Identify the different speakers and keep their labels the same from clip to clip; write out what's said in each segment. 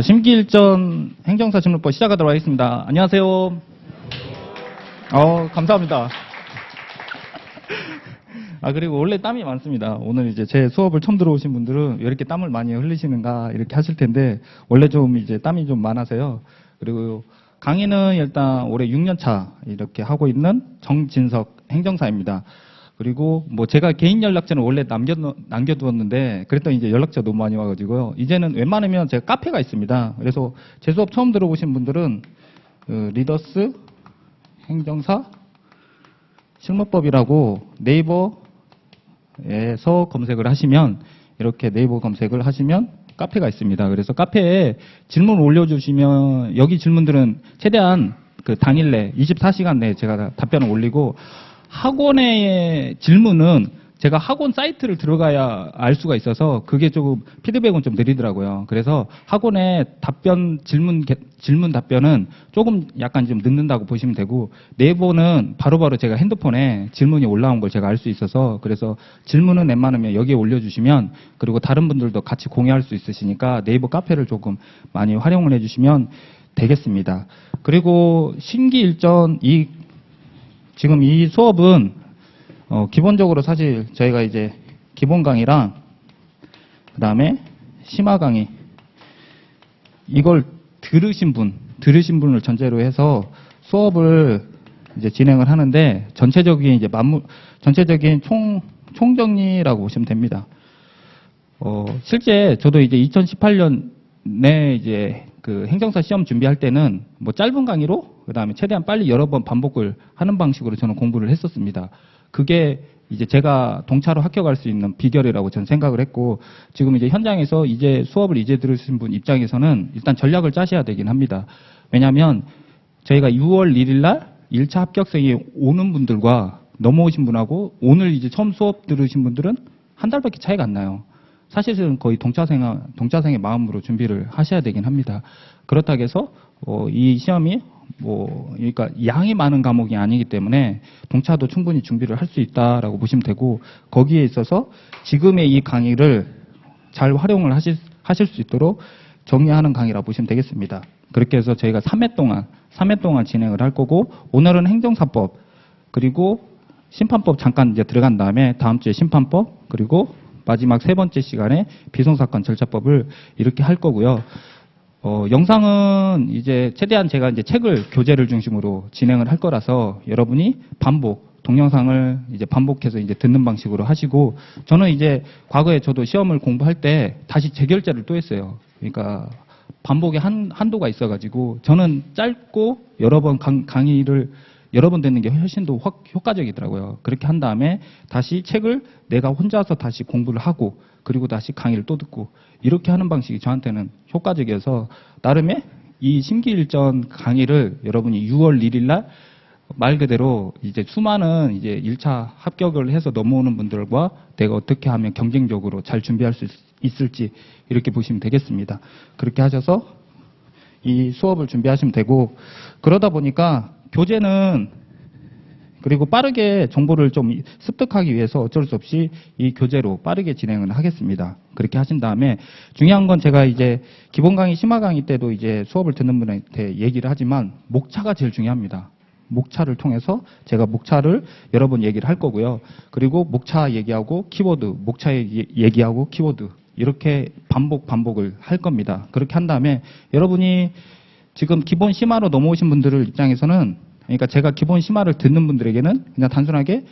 Speaker 1: 심기일전 행정사 직무법 시작하도록 하겠습니다. 안녕하세요. 감사합니다. 그리고 원래 땀이 많습니다. 오늘 이제 제 수업을 처음 들어오신 분들은 왜 이렇게 땀을 많이 흘리시는가 이렇게 하실 텐데, 원래 좀 이제 땀이 좀 많아서요. 그리고 강의는 일단 올해 6년차 이렇게 하고 있는 정진석 행정사입니다. 그리고 뭐 제가 개인 연락처는 원래 남겨두었는데, 그랬더니 이제 연락처 너무 많이 와가지고요. 이제는 웬만하면 제가 카페가 있습니다. 그래서 제 수업 처음 들어보신 분들은 리더스 행정사 실무법이라고 네이버에서 검색을 하시면, 이렇게 네이버 검색을 하시면 카페가 있습니다. 그래서 카페에 질문 올려주시면, 여기 질문들은 최대한 그 당일 내 24시간 내에 제가 답변을 올리고, 학원의 질문은 제가 학원 사이트를 들어가야 알 수가 있어서 그게 조금 피드백은 좀 느리더라고요. 그래서 학원의 질문 답변은 조금 약간 좀 늦는다고 보시면 되고, 네이버는 바로바로 제가 핸드폰에 질문이 올라온 걸 제가 알 수 있어서, 그래서 질문은 웬만하면 여기에 올려주시면, 그리고 다른 분들도 같이 공유할 수 있으시니까 네이버 카페를 조금 많이 활용을 해주시면 되겠습니다. 그리고 심기일전 지금 이 수업은 기본적으로 사실 저희가 이제 기본 강의랑 그 다음에 심화 강의, 이걸 들으신 분을 전제로 해서 수업을 이제 진행을 하는데, 전체적인 총정리라고 보시면 됩니다. 실제 저도 이제 2018년에 이제 그 행정사 시험 준비할 때는 뭐 짧은 강의로, 그 다음에 최대한 빨리 여러 번 반복을 하는 방식으로 저는 공부를 했었습니다. 그게 이제 제가 동차로 합격할 수 있는 비결이라고 저는 생각을 했고, 지금 이제 현장에서 이제 수업을 이제 들으신 분 입장에서는 일단 전략을 짜셔야 되긴 합니다. 왜냐하면 저희가 6월 1일 날 1차 합격생이 오는 분들과 넘어오신 분하고 오늘 이제 처음 수업 들으신 분들은 한 달밖에 차이가 안 나요. 사실은 거의 동차생의 마음으로 준비를 하셔야 되긴 합니다. 그렇다고 해서 이 시험이 그러니까 양이 많은 과목이 아니기 때문에 동차도 충분히 준비를 할 수 있다라고 보시면 되고, 거기에 있어서 지금의 이 강의를 잘 활용을 하실 수 있도록 정리하는 강의라고 보시면 되겠습니다. 그렇게 해서 저희가 3회 동안 진행을 할 거고, 오늘은 행정사법, 그리고 심판법 잠깐 이제 들어간 다음에 다음 주에 심판법, 그리고 마지막 세 번째 시간에 비송사건 절차법을 이렇게 할 거고요. 영상은 이제 최대한 제가 이제 교재를 중심으로 진행을 할 거라서 여러분이 동영상을 이제 반복해서 이제 듣는 방식으로 하시고, 저는 이제 과거에 저도 시험을 공부할 때 다시 재결제를 또 했어요. 그러니까 반복의 한도가 있어가지고, 저는 짧고 여러 번 강의를 여러 번 듣는 게 훨씬 더 효과적이더라고요. 그렇게 한 다음에 다시 책을 내가 혼자서 다시 공부를 하고, 그리고 다시 강의를 또 듣고, 이렇게 하는 방식이 저한테는 효과적이어서 나름의 이 심기일전 강의를 여러분이 6월 1일 날 말 그대로 이제 수많은 이제 1차 합격을 해서 넘어오는 분들과 내가 어떻게 하면 경쟁적으로 잘 준비할 수 있을지 이렇게 보시면 되겠습니다. 그렇게 하셔서 이 수업을 준비하시면 되고, 그러다 보니까 교재는, 그리고 빠르게 정보를 좀 습득하기 위해서 어쩔 수 없이 이 교재로 빠르게 진행을 하겠습니다. 그렇게 하신 다음에 중요한 건, 제가 이제 기본 강의, 심화 강의 때도 이제 수업을 듣는 분한테 얘기를 하지만 목차가 제일 중요합니다. 목차를 통해서 제가 목차를 여러 번 얘기를 할 거고요. 그리고 목차 얘기하고 키워드, 목차 얘기하고 키워드, 이렇게 반복을 할 겁니다. 그렇게 한 다음에 여러분이 지금 기본 심화로 넘어오신 분들 입장에서는, 그러니까 제가 기본 심화를 듣는 분들에게는 그냥 단순하게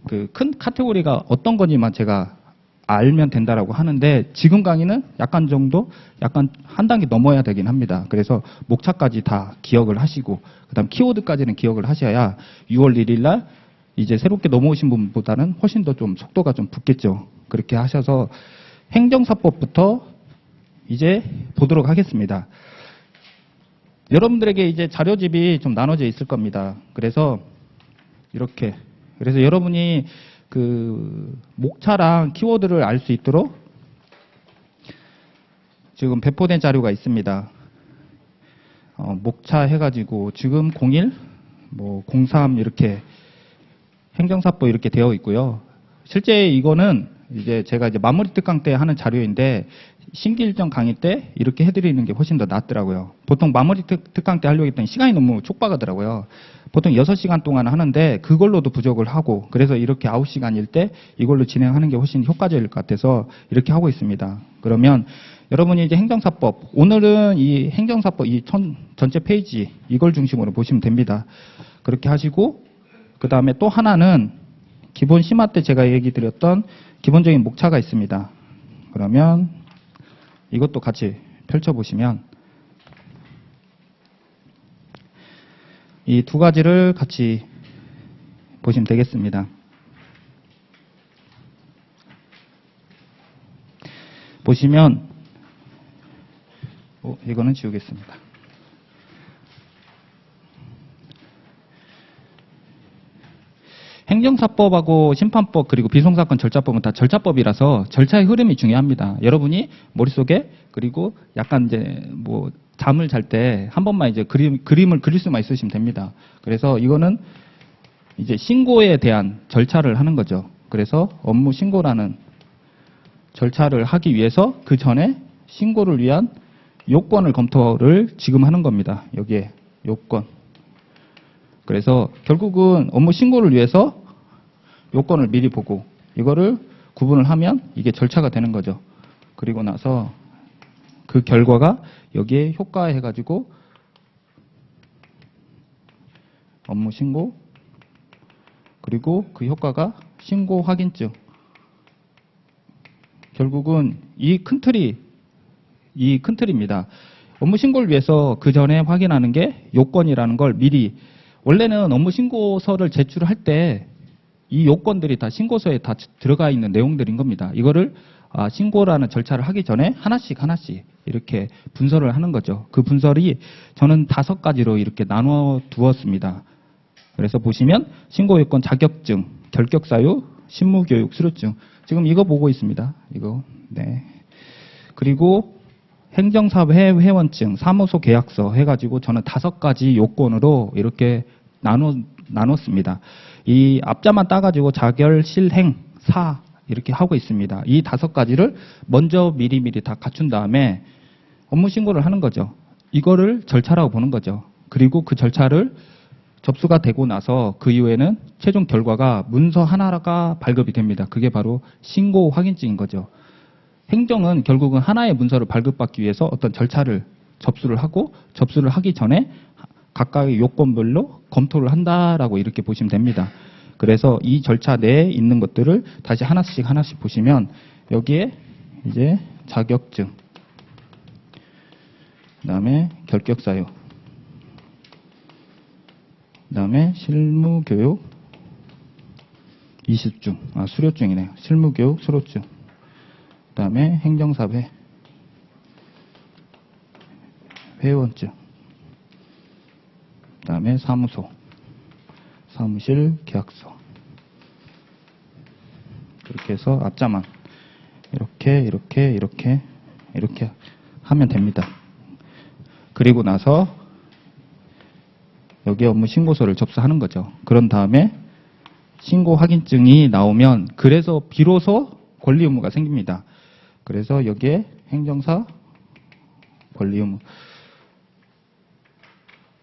Speaker 1: 그 큰 카테고리가 어떤 건지만 제가 알면 된다라고 하는데, 지금 강의는 약간 한 단계 넘어야 되긴 합니다. 그래서 목차까지 다 기억을 하시고, 그다음 키워드까지는 기억을 하셔야 6월 1일 날 이제 새롭게 넘어오신 분보다는 훨씬 더 좀 속도가 좀 붙겠죠. 그렇게 하셔서 행정사법부터 이제 보도록 하겠습니다. 여러분들에게 이제 자료집이 좀 나눠져 있을 겁니다. 그래서 여러분이 그 목차랑 키워드를 알 수 있도록 지금 배포된 자료가 있습니다. 목차 해가지고 지금 01, 03 이렇게 행정사법 이렇게 되어 있고요. 실제 이거는 이제 제가 이제 마무리 특강 때 하는 자료인데 신규 일정 강의 때 이렇게 해드리는 게 훨씬 더 낫더라고요. 보통 마무리 특강 때 하려고 했더니 시간이 너무 촉박하더라고요. 보통 6시간 동안 하는데 그걸로도 부족을 하고 그래서 이렇게 9시간일 때 이걸로 진행하는 게 훨씬 효과적일 것 같아서 이렇게 하고 있습니다. 그러면 여러분이 이제 행정사법, 오늘은 이 행정사법 이 전체 페이지 이걸 중심으로 보시면 됩니다. 그렇게 하시고 그 다음에 또 하나는 기본 심화 때 제가 얘기 드렸던 기본적인 목차가 있습니다. 그러면 이것도 같이 펼쳐보시면 이 두 가지를 같이 보시면 되겠습니다. 보시면 이거는 지우겠습니다. 행정사법하고 심판법 그리고 비송사건 절차법은 다 절차법이라서 절차의 흐름이 중요합니다. 여러분이 머릿속에 그리고 약간 이제 뭐 잠을 잘 때 한 번만 이제 그림을 그릴 수만 있으시면 됩니다. 그래서 이거는 이제 신고에 대한 절차를 하는 거죠. 그래서 업무 신고라는 절차를 하기 위해서 그 전에 신고를 위한 요건을 검토를 지금 하는 겁니다. 여기에 요건. 그래서 결국은 업무 신고를 위해서 요건을 미리 보고 이거를 구분을 하면 이게 절차가 되는 거죠. 그리고 나서 그 결과가 여기에 효과해가지고 업무 신고 그리고 그 효과가 신고 확인증. 결국은 이 큰 틀입니다. 업무 신고를 위해서 그 전에 확인하는 게 요건이라는 걸 미리 원래는 업무 신고서를 제출할 때 이 요건들이 다 신고서에 다 들어가 있는 내용들인 겁니다. 이거를 신고라는 절차를 하기 전에 하나씩 이렇게 분설을 하는 거죠. 그 분설이 저는 5가지로 이렇게 나눠 두었습니다. 그래서 보시면 신고 요건 자격증, 결격 사유, 실무교육 수료증. 지금 이거 보고 있습니다. 이거. 네. 그리고 행정사업 회원증, 사무소 계약서 해가지고 저는 5가지 요건으로 이렇게 나눴습니다. 이 앞자만 따가지고 자결, 실행, 사 이렇게 하고 있습니다. 이 5가지를 먼저 미리미리 다 갖춘 다음에 업무 신고를 하는 거죠. 이거를 절차라고 보는 거죠. 그리고 그 절차를 접수가 되고 나서 그 이후에는 최종 결과가 문서 하나가 발급이 됩니다. 그게 바로 신고 확인증인 거죠. 행정은 결국은 하나의 문서를 발급받기 위해서 어떤 절차를 접수를 하고 접수를 하기 전에 각각의 요건별로 검토를 한다라고 이렇게 보시면 됩니다. 그래서 이 절차 내에 있는 것들을 다시 하나씩 보시면 여기에 이제 자격증, 그다음에 결격 사유, 그다음에 실무교육, 이수증, 수료증이네요. 실무교육, 수료증. 그다음에 행정사회, 회원증. 그다음에 사무소, 사무실 계약서. 그렇게 해서 앞자만 이렇게 하면 됩니다. 그리고 나서 여기에 업무 신고서를 접수하는 거죠. 그런 다음에 신고 확인증이 나오면 그래서 비로소 권리 의무가 생깁니다. 그래서 여기에 행정사 권리 의무.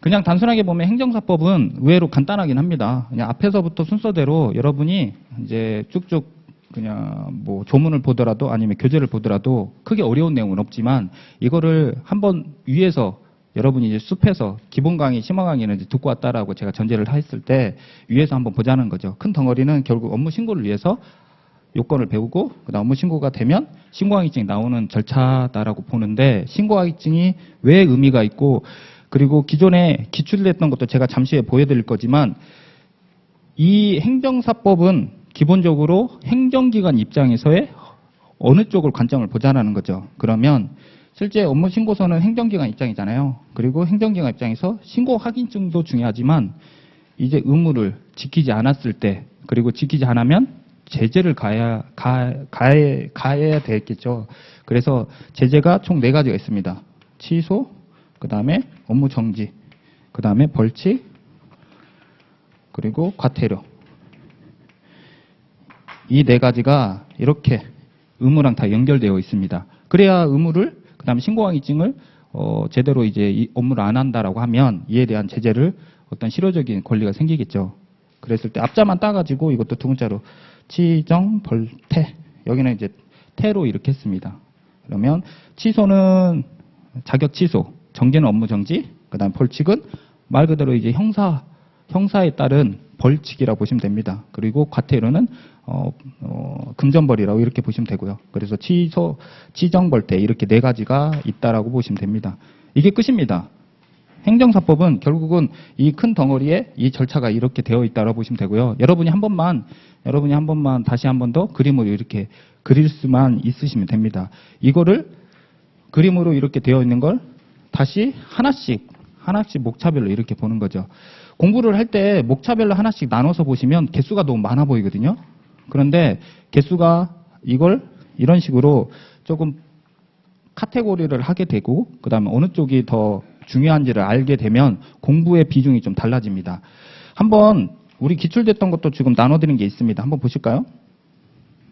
Speaker 1: 그냥 단순하게 보면 행정사법은 의외로 간단하긴 합니다. 그냥 앞에서부터 순서대로 여러분이 이제 쭉쭉 그냥 뭐 조문을 보더라도 아니면 교재를 보더라도 크게 어려운 내용은 없지만 이거를 한번 위에서 여러분이 이제 숲에서 기본 강의, 심화 강의는 이제 듣고 왔다라고 제가 전제를 했을 때 위에서 한번 보자는 거죠. 큰 덩어리는 결국 업무 신고를 위해서 요건을 배우고 그다음 업무 신고가 되면 신고항의증이 나오는 절차다라고 보는데 신고항의증이 왜 의미가 있고 그리고 기존에 기출됐던 것도 제가 잠시 후에 보여드릴 거지만 이 행정사법은 기본적으로 행정기관 입장에서의 어느 쪽을 관점을 보자라는 거죠. 그러면 실제 업무 신고서는 행정기관 입장이잖아요. 그리고 행정기관 입장에서 신고 확인증도 중요하지만 이제 의무를 지키지 않았을 때 그리고 지키지 않으면 제재를 가해야 되겠죠. 그래서 제재가 총 4가지가 있습니다. 취소, 그 다음에 업무 정지, 그 다음에 벌칙, 그리고 과태료. 이 네 가지가 이렇게 의무랑 다 연결되어 있습니다. 그래야 의무를 그다음에 신고항의증을 제대로 이제 이 업무를 안 한다라고 하면 이에 대한 제재를 어떤 실효적인 권리가 생기겠죠. 그랬을 때 앞자만 따가지고 이것도 두 문자로 치정 벌태 여기는 이제 태로 이렇게 했습니다. 그러면 취소는 자격 취소, 정지는 업무 정지, 그다음 벌칙은 말 그대로 이제 형사에 따른 벌칙이라고 보시면 됩니다. 그리고 과태료는 금전벌이라고 이렇게 보시면 되고요. 그래서 취소, 치정벌태 이렇게 네 가지가 있다라고 보시면 됩니다. 이게 끝입니다. 행정사법은 결국은 이 큰 덩어리에 이 절차가 이렇게 되어 있다고 보시면 되고요. 여러분이 한 번만 다시 한 번 더 그림으로 이렇게 그릴 수만 있으시면 됩니다. 이거를 그림으로 이렇게 되어 있는 걸 다시 하나씩 목차별로 이렇게 보는 거죠. 공부를 할 때 목차별로 하나씩 나눠서 보시면 개수가 너무 많아 보이거든요. 그런데 개수가 이걸 이런 식으로 조금 카테고리를 하게 되고 그다음에 어느 쪽이 더 중요한지를 알게 되면 공부의 비중이 좀 달라집니다. 한번 우리 기출됐던 것도 지금 나눠드린 게 있습니다. 한번 보실까요?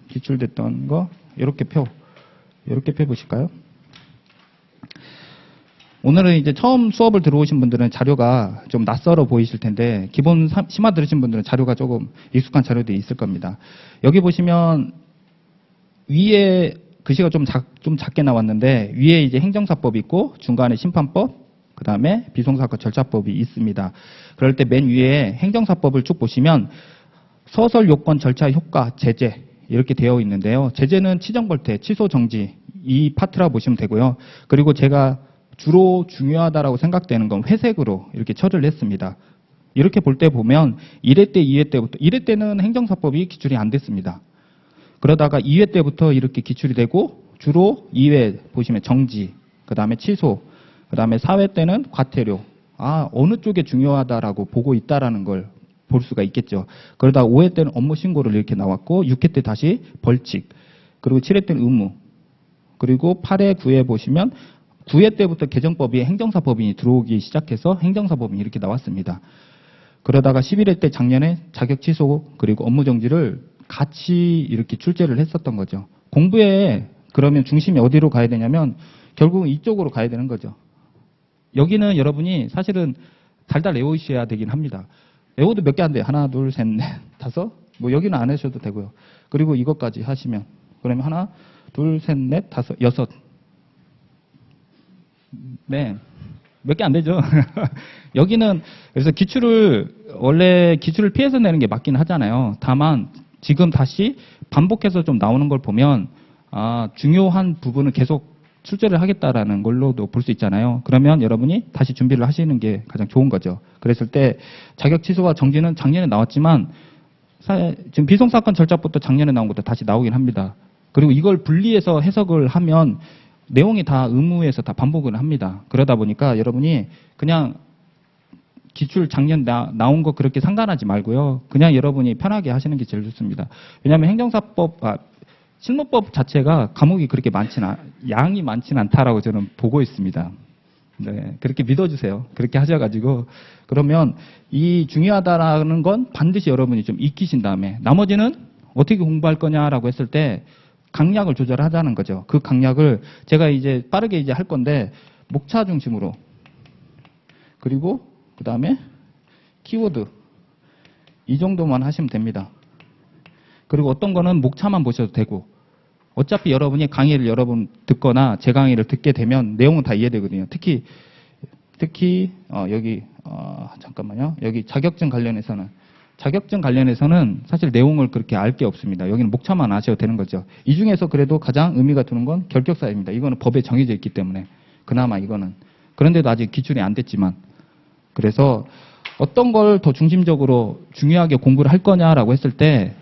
Speaker 1: 기출됐던 거 이렇게 펴 보실까요? 오늘은 이제 처음 수업을 들어오신 분들은 자료가 좀 낯설어 보이실 텐데 기본 심화 들으신 분들은 자료가 조금 익숙한 자료들이 있을 겁니다. 여기 보시면 위에 글씨가 좀 작게 나왔는데 위에 이제 행정사법이 있고 중간에 심판법, 그 다음에 비송사건 절차법이 있습니다. 그럴 때 맨 위에 행정사법을 쭉 보시면 서설 요건 절차 효과 제재 이렇게 되어 있는데요. 제재는 치정벌태, 취소 정지 이 파트라고 보시면 되고요. 그리고 제가 주로 중요하다라고 생각되는 건 회색으로 이렇게 처리를 했습니다. 이렇게 볼 때 보면 1회 때, 2회 때부터 1회 때는 행정사법이 기출이 안 됐습니다. 그러다가 2회 때부터 이렇게 기출이 되고 주로 2회 보시면 정지, 그 다음에 취소, 그 다음에 4회 때는 과태료. 어느 쪽에 중요하다라고 보고 있다라는 걸 볼 수가 있겠죠. 그러다가 5회 때는 업무 신고를 이렇게 나왔고 6회 때 다시 벌칙, 그리고 7회 때는 의무, 그리고 8회, 9회 보시면 9회 때부터 개정법이 행정사법인이 들어오기 시작해서 행정사법인이 이렇게 나왔습니다. 그러다가 11회 때 작년에 자격 취소 그리고 업무 정지를 같이 이렇게 출제를 했었던 거죠. 공부에 그러면 중심이 어디로 가야 되냐면 결국은 이쪽으로 가야 되는 거죠. 여기는 여러분이 사실은 달달 외우셔야 되긴 합니다. 외워도 몇 개 안 돼요. 하나, 둘, 셋, 넷, 다섯. 뭐 여기는 안 하셔도 되고요. 그리고 이것까지 하시면 그러면 하나, 둘, 셋, 넷, 다섯, 여섯. 네. 몇 개 안 되죠. 여기는 그래서 원래 기출을 피해서 내는 게 맞긴 하잖아요. 다만 지금 다시 반복해서 좀 나오는 걸 보면 중요한 부분은 계속 출제를 하겠다라는 걸로도 볼 수 있잖아요. 그러면 여러분이 다시 준비를 하시는 게 가장 좋은 거죠. 그랬을 때 자격 취소와 정지는 작년에 나왔지만 지금 비송사건 절차부터 작년에 나온 것도 다시 나오긴 합니다. 그리고 이걸 분리해서 해석을 하면 내용이 다 의무에서 다 반복을 합니다. 그러다 보니까 여러분이 그냥 기출 작년 나온 거 그렇게 상관하지 말고요. 그냥 여러분이 편하게 하시는 게 제일 좋습니다. 왜냐하면 실무법 자체가 과목이 그렇게 양이 많지는 않다라고 저는 보고 있습니다. 네, 그렇게 믿어주세요. 그렇게 하셔가지고 그러면 이 중요하다라는 건 반드시 여러분이 좀 익히신 다음에 나머지는 어떻게 공부할 거냐라고 했을 때 강약을 조절하자는 거죠. 그 강약을 제가 이제 빠르게 이제 할 건데 목차 중심으로 그리고 그 다음에 키워드 이 정도만 하시면 됩니다. 그리고 어떤 거는 목차만 보셔도 되고 어차피 여러분이 강의를 여러 번 듣거나 제 강의를 듣게 되면 내용은 다 이해되거든요. 특히 여기 잠깐만요. 여기 자격증 관련해서는 사실 내용을 그렇게 알 게 없습니다. 여기는 목차만 아셔도 되는 거죠. 이 중에서 그래도 가장 의미가 두는 건 결격사유입니다. 이거는 법에 정해져 있기 때문에 그나마 이거는 그런데도 아직 기출이 안 됐지만 그래서 어떤 걸 더 중심적으로 중요하게 공부를 할 거냐라고 했을 때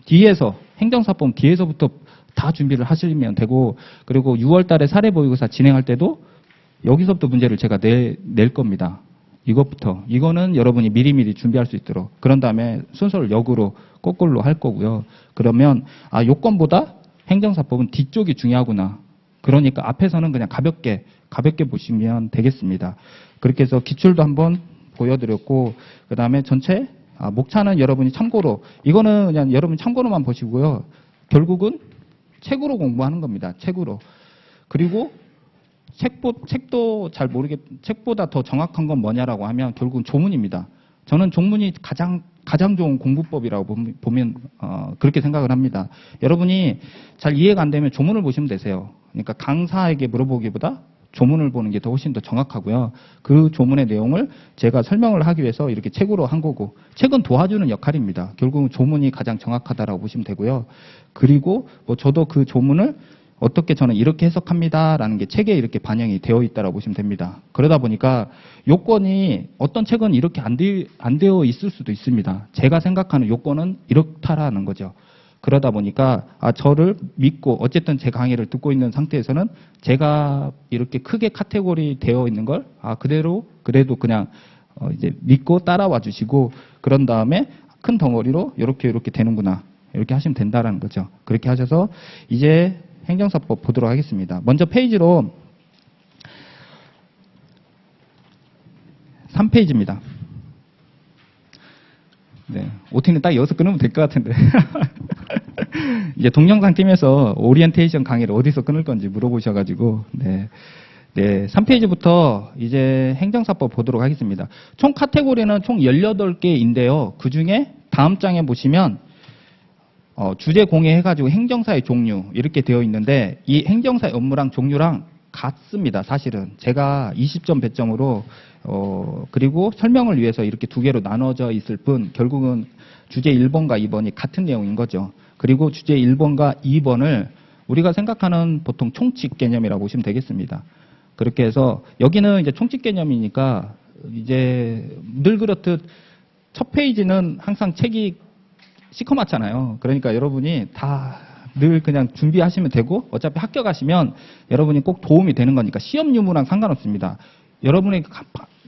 Speaker 1: 뒤에서 행정사법 뒤에서부터 다 준비를 하시면 되고 그리고 6월 달에 사례보고사 진행할 때도 여기서부터 문제를 제가 낼 겁니다. 이거는 여러분이 미리미리 준비할 수 있도록 그런 다음에 순서를 역으로 거꾸로 할 거고요. 그러면 요건보다 행정사법은 뒤쪽이 중요하구나. 그러니까 앞에서는 그냥 가볍게 보시면 되겠습니다. 그렇게 해서 기출도 한번 보여드렸고 그 다음에 전체 목차는 여러분이 참고로, 이거는 그냥 여러분 참고로만 보시고요. 결국은 책으로 공부하는 겁니다. 책으로. 그리고 책도 잘 책보다 더 정확한 건 뭐냐라고 하면 결국은 조문입니다. 저는 조문이 가장 좋은 공부법이라고 보면 그렇게 생각을 합니다. 여러분이 잘 이해가 안 되면 조문을 보시면 되세요. 그러니까 강사에게 물어보기보다 조문을 보는 게 더 훨씬 더 정확하고요. 그 조문의 내용을 제가 설명을 하기 위해서 이렇게 책으로 한 거고, 책은 도와주는 역할입니다. 결국은 조문이 가장 정확하다라고 보시면 되고요. 그리고 저도 그 조문을 어떻게 저는 이렇게 해석합니다라는 게 책에 이렇게 반영이 되어 있다라고 보시면 됩니다. 그러다 보니까 요건이 어떤 책은 이렇게 안 되어 있을 수도 있습니다. 제가 생각하는 요건은 이렇다라는 거죠. 그러다 보니까 저를 믿고 어쨌든 제 강의를 듣고 있는 상태에서는 제가 이렇게 크게 카테고리 되어 있는 걸 그대로 그래도 그냥 이제 믿고 따라와 주시고, 그런 다음에 큰 덩어리로 이렇게 되는구나, 이렇게 하시면 된다라는 거죠. 그렇게 하셔서 이제 행정사법 보도록 하겠습니다. 먼저 페이지로 3페이지입니다. 네, 오팅은 딱 여기서 끊으면 될 것 같은데. 이제 동영상 팀에서 오리엔테이션 강의를 어디서 끊을 건지 물어보셔가지고, 네, 3페이지부터 이제 행정사법 보도록 하겠습니다. 총 카테고리는 총 18개인데요. 그 중에 다음 장에 보시면 주제 공예해가지고 행정사의 종류 이렇게 되어 있는데, 이 행정사의 업무랑 종류랑 같습니다. 사실은 제가 20점 배점으로 그리고 설명을 위해서 이렇게 두 개로 나눠져 있을 뿐, 결국은 주제 1번과 2번이 같은 내용인 거죠. 그리고 주제 1번과 2번을 우리가 생각하는 보통 총칙 개념이라고 보시면 되겠습니다. 그렇게 해서 여기는 이제 총칙 개념이니까 이제 늘 그렇듯 첫 페이지는 항상 책이 시커멓잖아요. 그러니까 여러분이 다 늘 그냥 준비하시면 되고, 어차피 학교 가시면 여러분이 꼭 도움이 되는 거니까 시험 유무랑 상관없습니다. 여러분의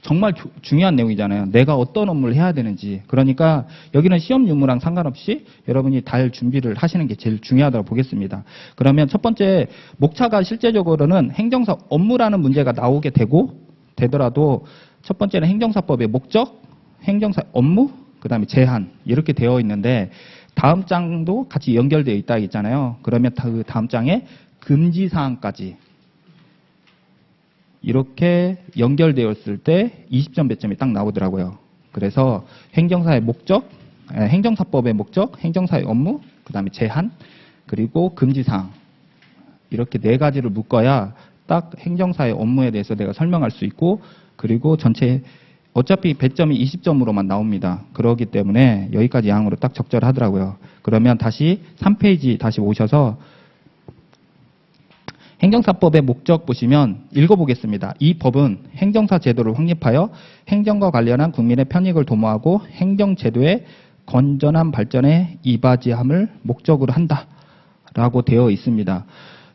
Speaker 1: 정말 중요한 내용이잖아요. 내가 어떤 업무를 해야 되는지. 그러니까 여기는 시험 유무랑 상관없이 여러분이 달 준비를 하시는 게 제일 중요하다고 보겠습니다. 그러면 첫 번째, 목차가 실제적으로는 행정사 업무라는 문제가 나오게 되더라도 첫 번째는 행정사법의 목적, 행정사 업무, 그 다음에 제한 이렇게 되어 있는데, 다음 장도 같이 연결되어 있다 있잖아요. 그러면 그 다음 장에 금지사항까지 이렇게 연결되었을 때 20점 배점이 딱 나오더라고요. 그래서 행정사의 목적, 행정사법의 목적, 행정사의 업무, 그 다음에 제한, 그리고 금지사항, 이렇게 네 가지를 묶어야 딱 행정사의 업무에 대해서 내가 설명할 수 있고, 그리고 전체 어차피 배점이 20점으로만 나옵니다. 그렇기 때문에 여기까지 양으로 딱 적절하더라고요. 그러면 다시 3페이지 다시 오셔서 행정사법의 목적 보시면 읽어보겠습니다. 이 법은 행정사 제도를 확립하여 행정과 관련한 국민의 편익을 도모하고 행정제도의 건전한 발전에 이바지함을 목적으로 한다라고 되어 있습니다.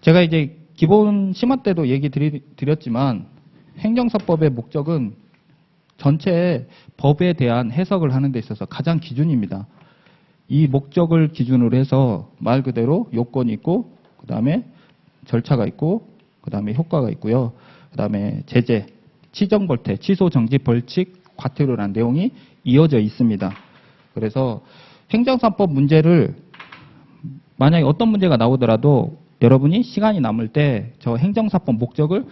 Speaker 1: 제가 이제 기본 심화 때도 얘기 드렸지만 행정사법의 목적은 전체 법에 대한 해석을 하는 데 있어서 가장 기준입니다. 이 목적을 기준으로 해서 말 그대로 요건이 있고, 그 다음에 절차가 있고, 그 다음에 효과가 있고요. 그 다음에 제재, 치정벌태, 취소, 정지, 벌칙, 과태료라는 내용이 이어져 있습니다. 그래서 행정사법 문제를 만약에 어떤 문제가 나오더라도 여러분이 시간이 남을 때 저 행정사법 목적을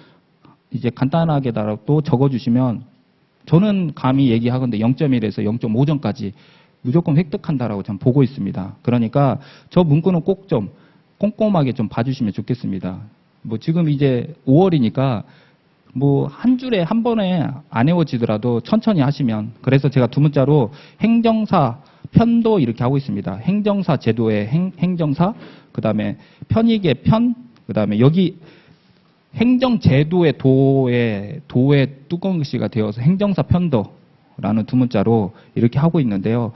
Speaker 1: 이제 간단하게라도 적어주시면, 저는 감히 얘기하건대 0.1에서 0.5점까지 무조건 획득한다라고 저는 보고 있습니다. 그러니까 저 문구는 꼭 좀 꼼꼼하게 좀 봐주시면 좋겠습니다. 지금 이제 5월이니까 한 줄에 한 번에 안 외워지더라도 천천히 하시면, 그래서 제가 두 문자로 행정사 편도 이렇게 하고 있습니다. 행정사 제도의 행정사, 그 다음에 편익의 편, 그 다음에 여기 행정제도의 도에 뚜껑 글씨가 되어서 행정사 편도라는 두 문자로 이렇게 하고 있는데요.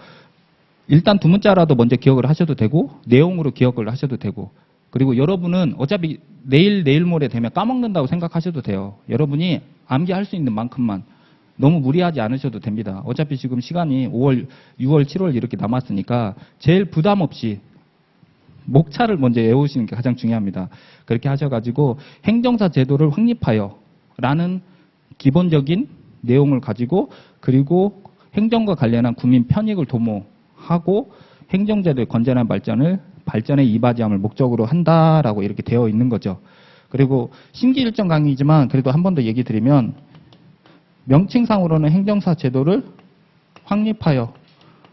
Speaker 1: 일단 두 문자라도 먼저 기억을 하셔도 되고, 내용으로 기억을 하셔도 되고, 그리고 여러분은 어차피 내일 모레 되면 까먹는다고 생각하셔도 돼요. 여러분이 암기할 수 있는 만큼만, 너무 무리하지 않으셔도 됩니다. 어차피 지금 시간이 5월, 6월, 7월 이렇게 남았으니까 제일 부담 없이 목차를 먼저 외우시는 게 가장 중요합니다. 그렇게 하셔가지고 행정사 제도를 확립하여 라는 기본적인 내용을 가지고, 그리고 행정과 관련한 국민 편익을 도모하고 행정제도의 건전한 발전에 이바지함을 목적으로 한다라고 이렇게 되어 있는 거죠. 그리고 심기일전 강의이지만 그래도 한 번 더 얘기 드리면 명칭상으로는 행정사 제도를 확립하여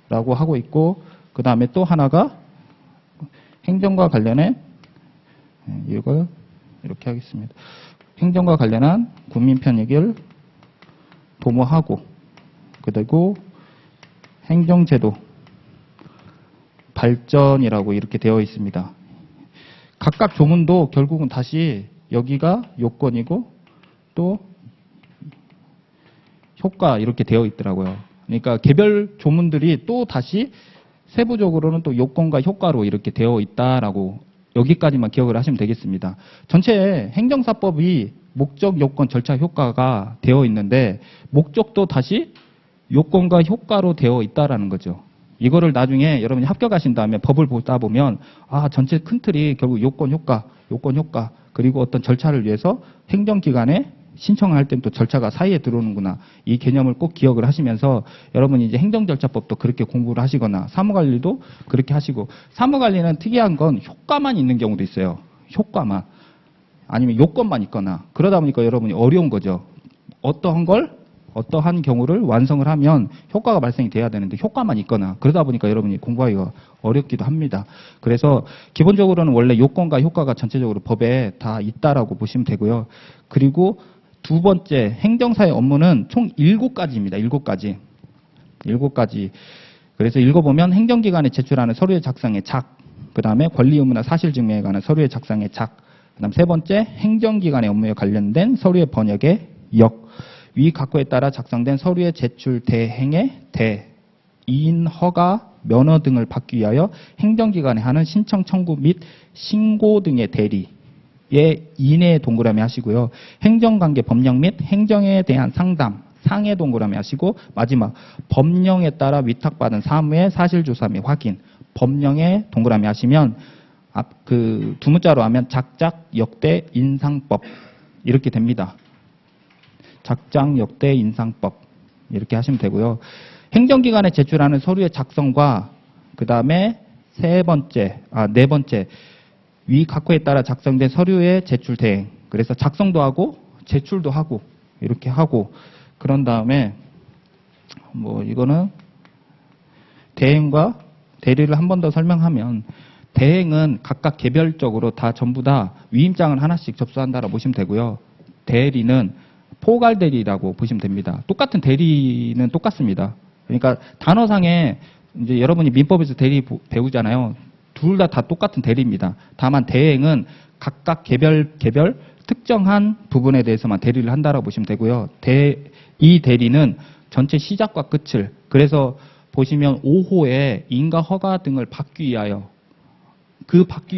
Speaker 1: 라고 하고 있고 그 다음에 또 하나가 행정과 관련해 이걸 이렇게 하겠습니다. 행정과 관련한 국민 편익을 도모하고 그리고 행정제도 발전이라고 이렇게 되어 있습니다. 각각 조문도 결국은 다시 여기가 요건이고 또 효과 이렇게 되어 있더라고요. 그러니까 개별 조문들이 또 다시 세부적으로는 또 요건과 효과로 이렇게 되어 있다라고 여기까지만 기억을 하시면 되겠습니다. 전체 행정사법이 목적, 요건, 절차, 효과가 되어 있는데 목적도 다시 요건과 효과로 되어 있다라는 거죠. 이거를 나중에 여러분이 합격하신 다음에 법을 보다 보면 전체 큰 틀이 결국 요건, 효과 그리고 어떤 절차를 위해서 행정기관에 신청할 땐 또 절차가 사이에 들어오는구나. 이 개념을 꼭 기억을 하시면서 여러분이 이제 행정절차법도 그렇게 공부를 하시거나 사무관리도 그렇게 하시고 사무관리는 특이한 건 효과만 있는 경우도 있어요. 효과만. 아니면 요건만 있거나 그러다 보니까 여러분이 어려운 거죠. 어떠한 경우를 완성을 하면 효과가 발생이 돼야 되는데 효과만 있거나 그러다 보니까 여러분이 공부하기가 어렵기도 합니다. 그래서 기본적으로는 원래 요건과 효과가 전체적으로 법에 다 있다라고 보시면 되고요. 그리고 두 번째 행정사의 업무는 총 7가지입니다. 7가지. 그래서 읽어보면 행정기관에 제출하는 서류의 작성의 작, 그 다음에 권리 의무나 사실 증명에 관한 서류의 작성의 작, 그 다음 세 번째 행정기관의 업무에 관련된 서류의 번역의 역, 위 각호에 따라 작성된 서류의 제출 대행의 대, 이인 허가, 면허 등을 받기 위하여 행정기관에 하는 신청 청구 및 신고 등의 대리, 의 인의 동그라미 하시고요. 행정관계 법령 및 행정에 대한 상담, 상의 동그라미 하시고 마지막 법령에 따라 위탁받은 사무의 사실조사 및 확인, 법령에 동그라미 하시면 그 두 문자로 하면 작작 역대 인상법 이렇게 됩니다. 작작 역대 인상법 이렇게 하시면 되고요. 행정기관에 제출하는 서류의 작성과 그 다음에 네 번째 위 각호에 따라 작성된 서류의 제출 대행. 그래서 작성도 하고 제출도 하고 이렇게 하고 그런 다음에 이거는 대행과 대리를 한 번 더 설명하면 대행은 각각 개별적으로 전부 다 위임장을 하나씩 접수한다라고 보시면 되고요. 대리는 포괄 대리라고 보시면 됩니다. 똑같은 대리는 똑같습니다. 그러니까 단어상에 이제 여러분이 민법에서 대리 배우잖아요. 둘 다 똑같은 대리입니다. 다만 대행은 각각 개별 특정한 부분에 대해서만 대리를 한다라고 보시면 되고요. 이 대리는 전체 시작과 끝을 그래서 보시면 5호에 인가 허가 등을 받기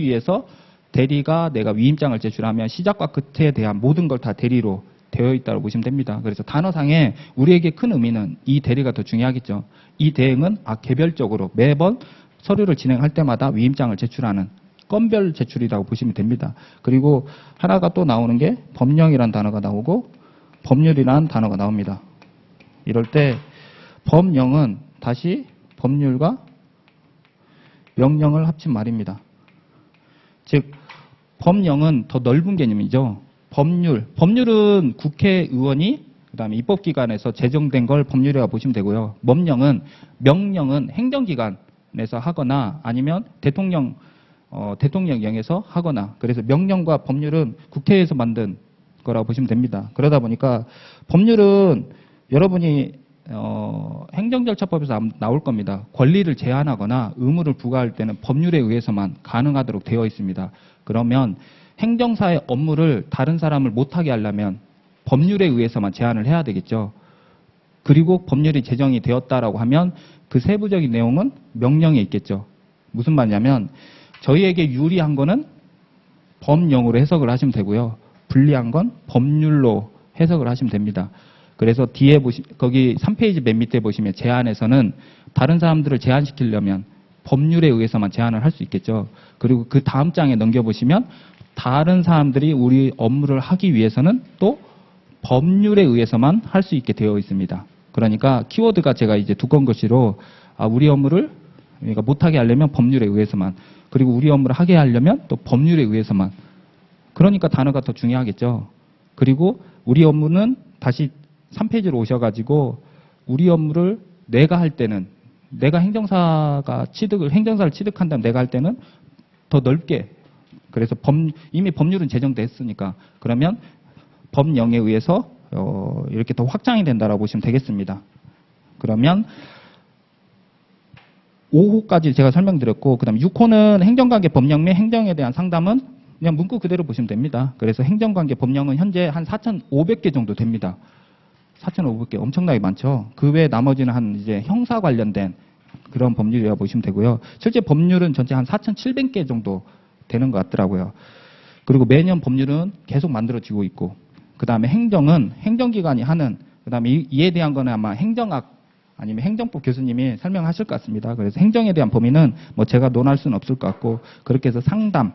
Speaker 1: 위해서 대리가 내가 위임장을 제출하면 시작과 끝에 대한 모든 걸 다 대리로 되어 있다고 보시면 됩니다. 그래서 단어상에 우리에게 큰 의미는 이 대리가 더 중요하겠죠. 이 대행은 개별적으로 매번 서류를 진행할 때마다 위임장을 제출하는 건별 제출이라고 보시면 됩니다. 그리고 하나가 또 나오는 게 법령이라는 단어가 나오고 법률이라는 단어가 나옵니다. 이럴 때 법령은 다시 법률과 명령을 합친 말입니다. 즉 법령은 더 넓은 개념이죠. 법률은 국회의원이 그다음에 입법기관에서 제정된 걸 법률이라고 보시면 되고요. 명령은 행정기관에서 하거나 아니면 대통령령에서 하거나 그래서 명령과 법률은 국회에서 만든 거라고 보시면 됩니다. 그러다 보니까 법률은 여러분이 행정절차법에서 나올 겁니다. 권리를 제한하거나 의무를 부과할 때는 법률에 의해서만 가능하도록 되어 있습니다. 그러면 행정사의 업무를 다른 사람을 못하게 하려면 법률에 의해서만 제한을 해야 되겠죠. 그리고 법률이 제정이 되었다라고 하면 그 세부적인 내용은 명령에 있겠죠. 무슨 말이냐면 저희에게 유리한 거는 법령으로 해석을 하시면 되고요. 불리한 건 법률로 해석을 하시면 됩니다. 그래서 뒤에 거기 3페이지 맨 밑에 보시면 제한에서는 다른 사람들을 제한시키려면 법률에 의해서만 제한을 할 수 있겠죠. 그리고 그 다음 장에 넘겨보시면 다른 사람들이 우리 업무를 하기 위해서는 또 법률에 의해서만 할 수 있게 되어 있습니다. 그러니까 키워드가 제가 이제 두꺼운 글씨로 우리 업무를 그러니까 못하게 하려면 법률에 의해서만, 그리고 우리 업무를 하게 하려면 또 법률에 의해서만. 그러니까 단어가 더 중요하겠죠. 그리고 우리 업무는 다시 3페이지로 오셔가지고 우리 업무를 내가 할 때는, 내가 행정사를 취득한다면 내가 할 때는 더 넓게, 그래서 이미 법률은 제정됐으니까 그러면 법령에 의해서 이렇게 더 확장이 된다라고 보시면 되겠습니다. 그러면 5호까지 제가 설명드렸고, 그 다음에 6호는 행정관계 법령 및 행정에 대한 상담은 그냥 문구 그대로 보시면 됩니다. 그래서 행정관계 법령은 현재 한 4,500개 정도 됩니다. 4,500개 엄청나게 많죠. 그 외에 나머지는 한 이제 형사 관련된 그런 법률이라고 보시면 되고요. 실제 법률은 전체 한 4,700개 정도 되는 것 같더라고요. 그리고 매년 법률은 계속 만들어지고 있고, 그 다음에 행정은 행정기관이 하는, 그 다음에 이에 대한 거는 아마 행정학 아니면 행정법 교수님이 설명하실 것 같습니다. 그래서 행정에 대한 범위는 뭐 제가 논할 수는 없을 것 같고, 그렇게 해서 상담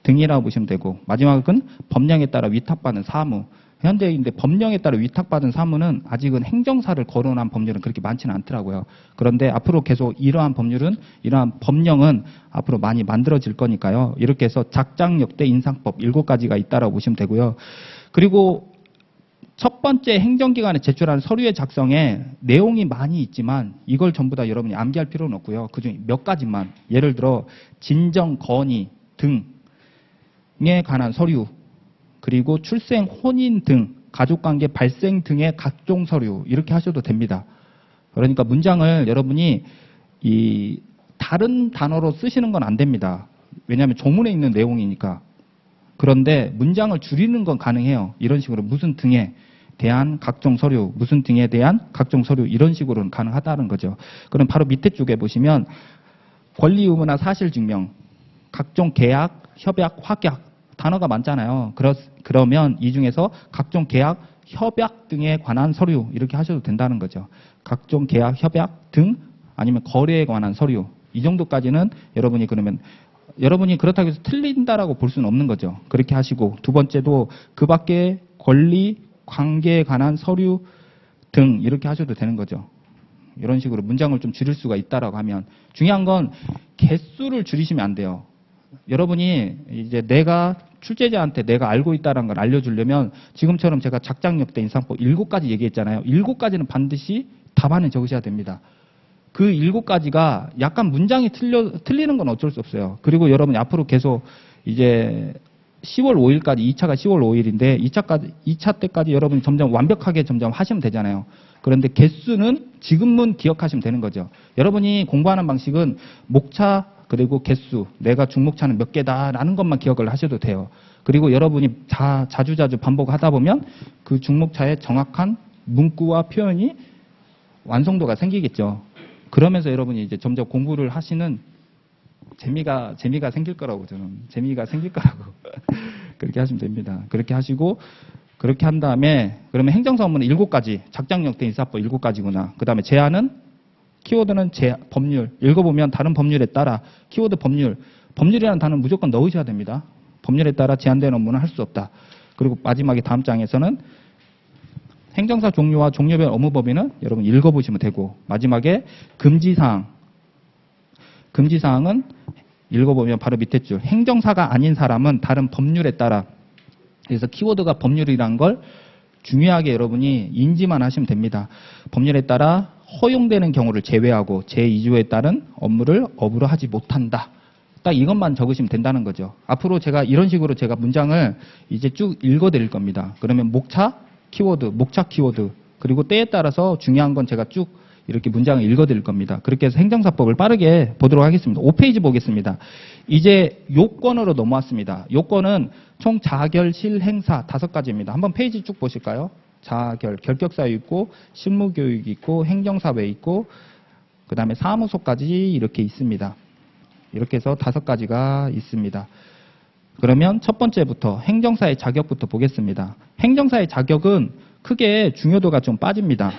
Speaker 1: 등이라고 보시면 되고, 마지막은 법령에 따라 위탁받는 사무. 현재 근데 법령에 따라 위탁받은 사무는 아직은 행정사를 거론한 법률은 그렇게 많지는 않더라고요. 그런데 앞으로 계속 이러한 법령은 앞으로 많이 만들어질 거니까요. 이렇게 해서 작장역대 인상법 7가지가 있다라고 보시면 되고요. 그리고 첫 번째 행정기관에 제출하는 서류의 작성에 내용이 많이 있지만 이걸 전부 다 여러분이 암기할 필요는 없고요. 그중에 몇 가지만, 예를 들어 진정, 건의 등에 관한 서류, 그리고 출생, 혼인 등, 가족관계 발생 등의 각종 서류, 이렇게 하셔도 됩니다. 그러니까 문장을 여러분이 다른 단어로 쓰시는 건 안 됩니다. 왜냐하면 조문에 있는 내용이니까. 그런데 문장을 줄이는 건 가능해요. 이런 식으로 무슨 등에 대한 각종 서류, 무슨 등에 대한 각종 서류, 이런 식으로는 가능하다는 거죠. 그럼 바로 밑에 쪽에 보시면 권리 의무나 사실 증명, 각종 계약, 협약, 확약, 단어가 많잖아요. 그러면 이 중에서 각종 계약, 협약 등에 관한 서류, 이렇게 하셔도 된다는 거죠. 각종 계약, 협약 등, 아니면 거래에 관한 서류, 이 정도까지는 여러분이 그렇다고 해서 틀린다라고 볼 수는 없는 거죠. 그렇게 하시고, 두 번째도 그 밖에 권리, 관계에 관한 서류 등, 이렇게 하셔도 되는 거죠. 이런 식으로 문장을 좀 줄일 수가 있다라고 하면, 중요한 건 개수를 줄이시면 안 돼요. 여러분이 이제 내가 출제자한테 내가 알고 있다는 걸 알려주려면 지금처럼 제가 작장역대 인상법 7가지 얘기했잖아요. 7가지는 반드시 답안에 적으셔야 됩니다. 그 7가지가 약간 문장이 틀리는 건 어쩔 수 없어요. 그리고 여러분이 앞으로 계속 이제 10월 5일까지, 2차가 10월 5일인데 2차 때까지 여러분이 점점 완벽하게 점점 하시면 되잖아요. 그런데 개수는 지금은 기억하시면 되는 거죠. 여러분이 공부하는 방식은 목차, 그리고 개수, 내가 중목차는 몇 개다라는 것만 기억을 하셔도 돼요. 그리고 여러분이 자주자주 반복하다 보면 그 중목차의 정확한 문구와 표현이 완성도가 생기겠죠. 그러면서 여러분이 이제 점점 공부를 하시는 재미가 생길 거라고, 저는 재미가 생길 거라고 그렇게 하시면 됩니다. 그렇게 하시고, 그렇게 한 다음에 그러면 행정사 업무는 7가지, 작장역대 인사법 7가지구나. 그 다음에 제한은, 키워드는 법률, 읽어보면 다른 법률에 따라, 키워드 법률이라는 단어는 무조건 넣으셔야 됩니다. 법률에 따라 제한된 업무는 할 수 없다. 그리고 마지막에 다음 장에서는 행정사 종류와 종류별 업무 범위는 여러분 읽어보시면 되고, 마지막에 금지사항은 읽어보면 바로 밑에 줄, 행정사가 아닌 사람은 다른 법률에 따라, 그래서 키워드가 법률이라는 걸 중요하게 여러분이 인지만 하시면 됩니다. 법률에 따라 허용되는 경우를 제외하고 제2조에 따른 업무를 업으로 하지 못한다. 딱 이것만 적으시면 된다는 거죠. 앞으로 제가 이런 식으로 제가 문장을 이제 쭉 읽어드릴 겁니다. 그러면 목차 키워드, 그리고 때에 따라서 중요한 건 제가 쭉 이렇게 문장을 읽어드릴 겁니다. 그렇게 해서 행정사법을 빠르게 보도록 하겠습니다. 5페이지 보겠습니다. 이제 요건으로 넘어왔습니다. 요건은 총 자결, 실행사 5가지입니다. 한번 페이지 쭉 보실까요? 자결, 결격사유 있고, 실무교육이 있고, 행정사회 있고, 그 다음에 사무소까지 이렇게 있습니다. 이렇게 해서 5가지가 있습니다. 그러면 첫 번째부터 행정사의 자격부터 보겠습니다. 행정사의 자격은 크게 중요도가 좀 빠집니다.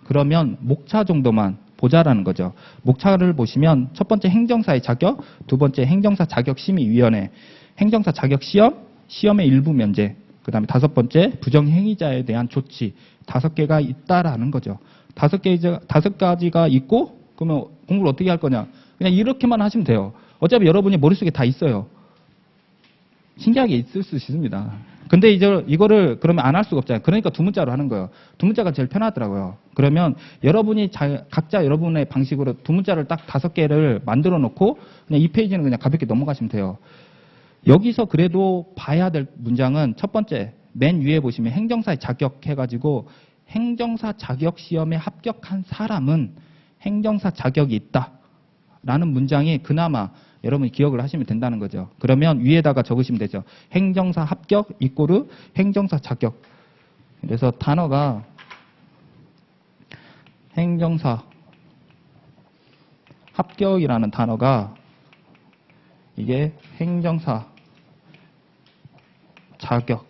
Speaker 1: 그러면 목차 정도만 보자라는 거죠. 목차를 보시면 첫 번째 행정사의 자격, 두 번째 행정사 자격심의위원회, 행정사 자격시험, 시험의 일부 면제, 그다음에 5번째 부정행위자에 대한 조치 5개가 있다라는 거죠. 5가지가 있고 그러면 공부를 어떻게 할 거냐? 그냥 이렇게만 하시면 돼요. 어차피 여러분이 머릿속에 다 있어요. 신기하게 있을 수 있습니다. 근데 이거를 그러면 안 할 수가 없잖아요. 그러니까 두 문자로 하는 거예요. 두 문자가 제일 편하더라고요. 그러면 여러분이 각자 여러분의 방식으로 두 문자를 딱 5개를 만들어 놓고 그냥 이 페이지는 그냥 가볍게 넘어가시면 돼요. 여기서 그래도 봐야 될 문장은 첫 번째, 맨 위에 보시면 행정사에 자격해가지고 행정사 자격 시험에 합격한 사람은 행정사 자격이 있다라는 문장이 그나마 여러분이 기억을 하시면 된다는 거죠. 그러면 위에다가 적으시면 되죠. 행정사 합격 이꼬르 행정사 자격. 그래서 단어가 행정사 합격이라는 단어가 이게 행정사 자격.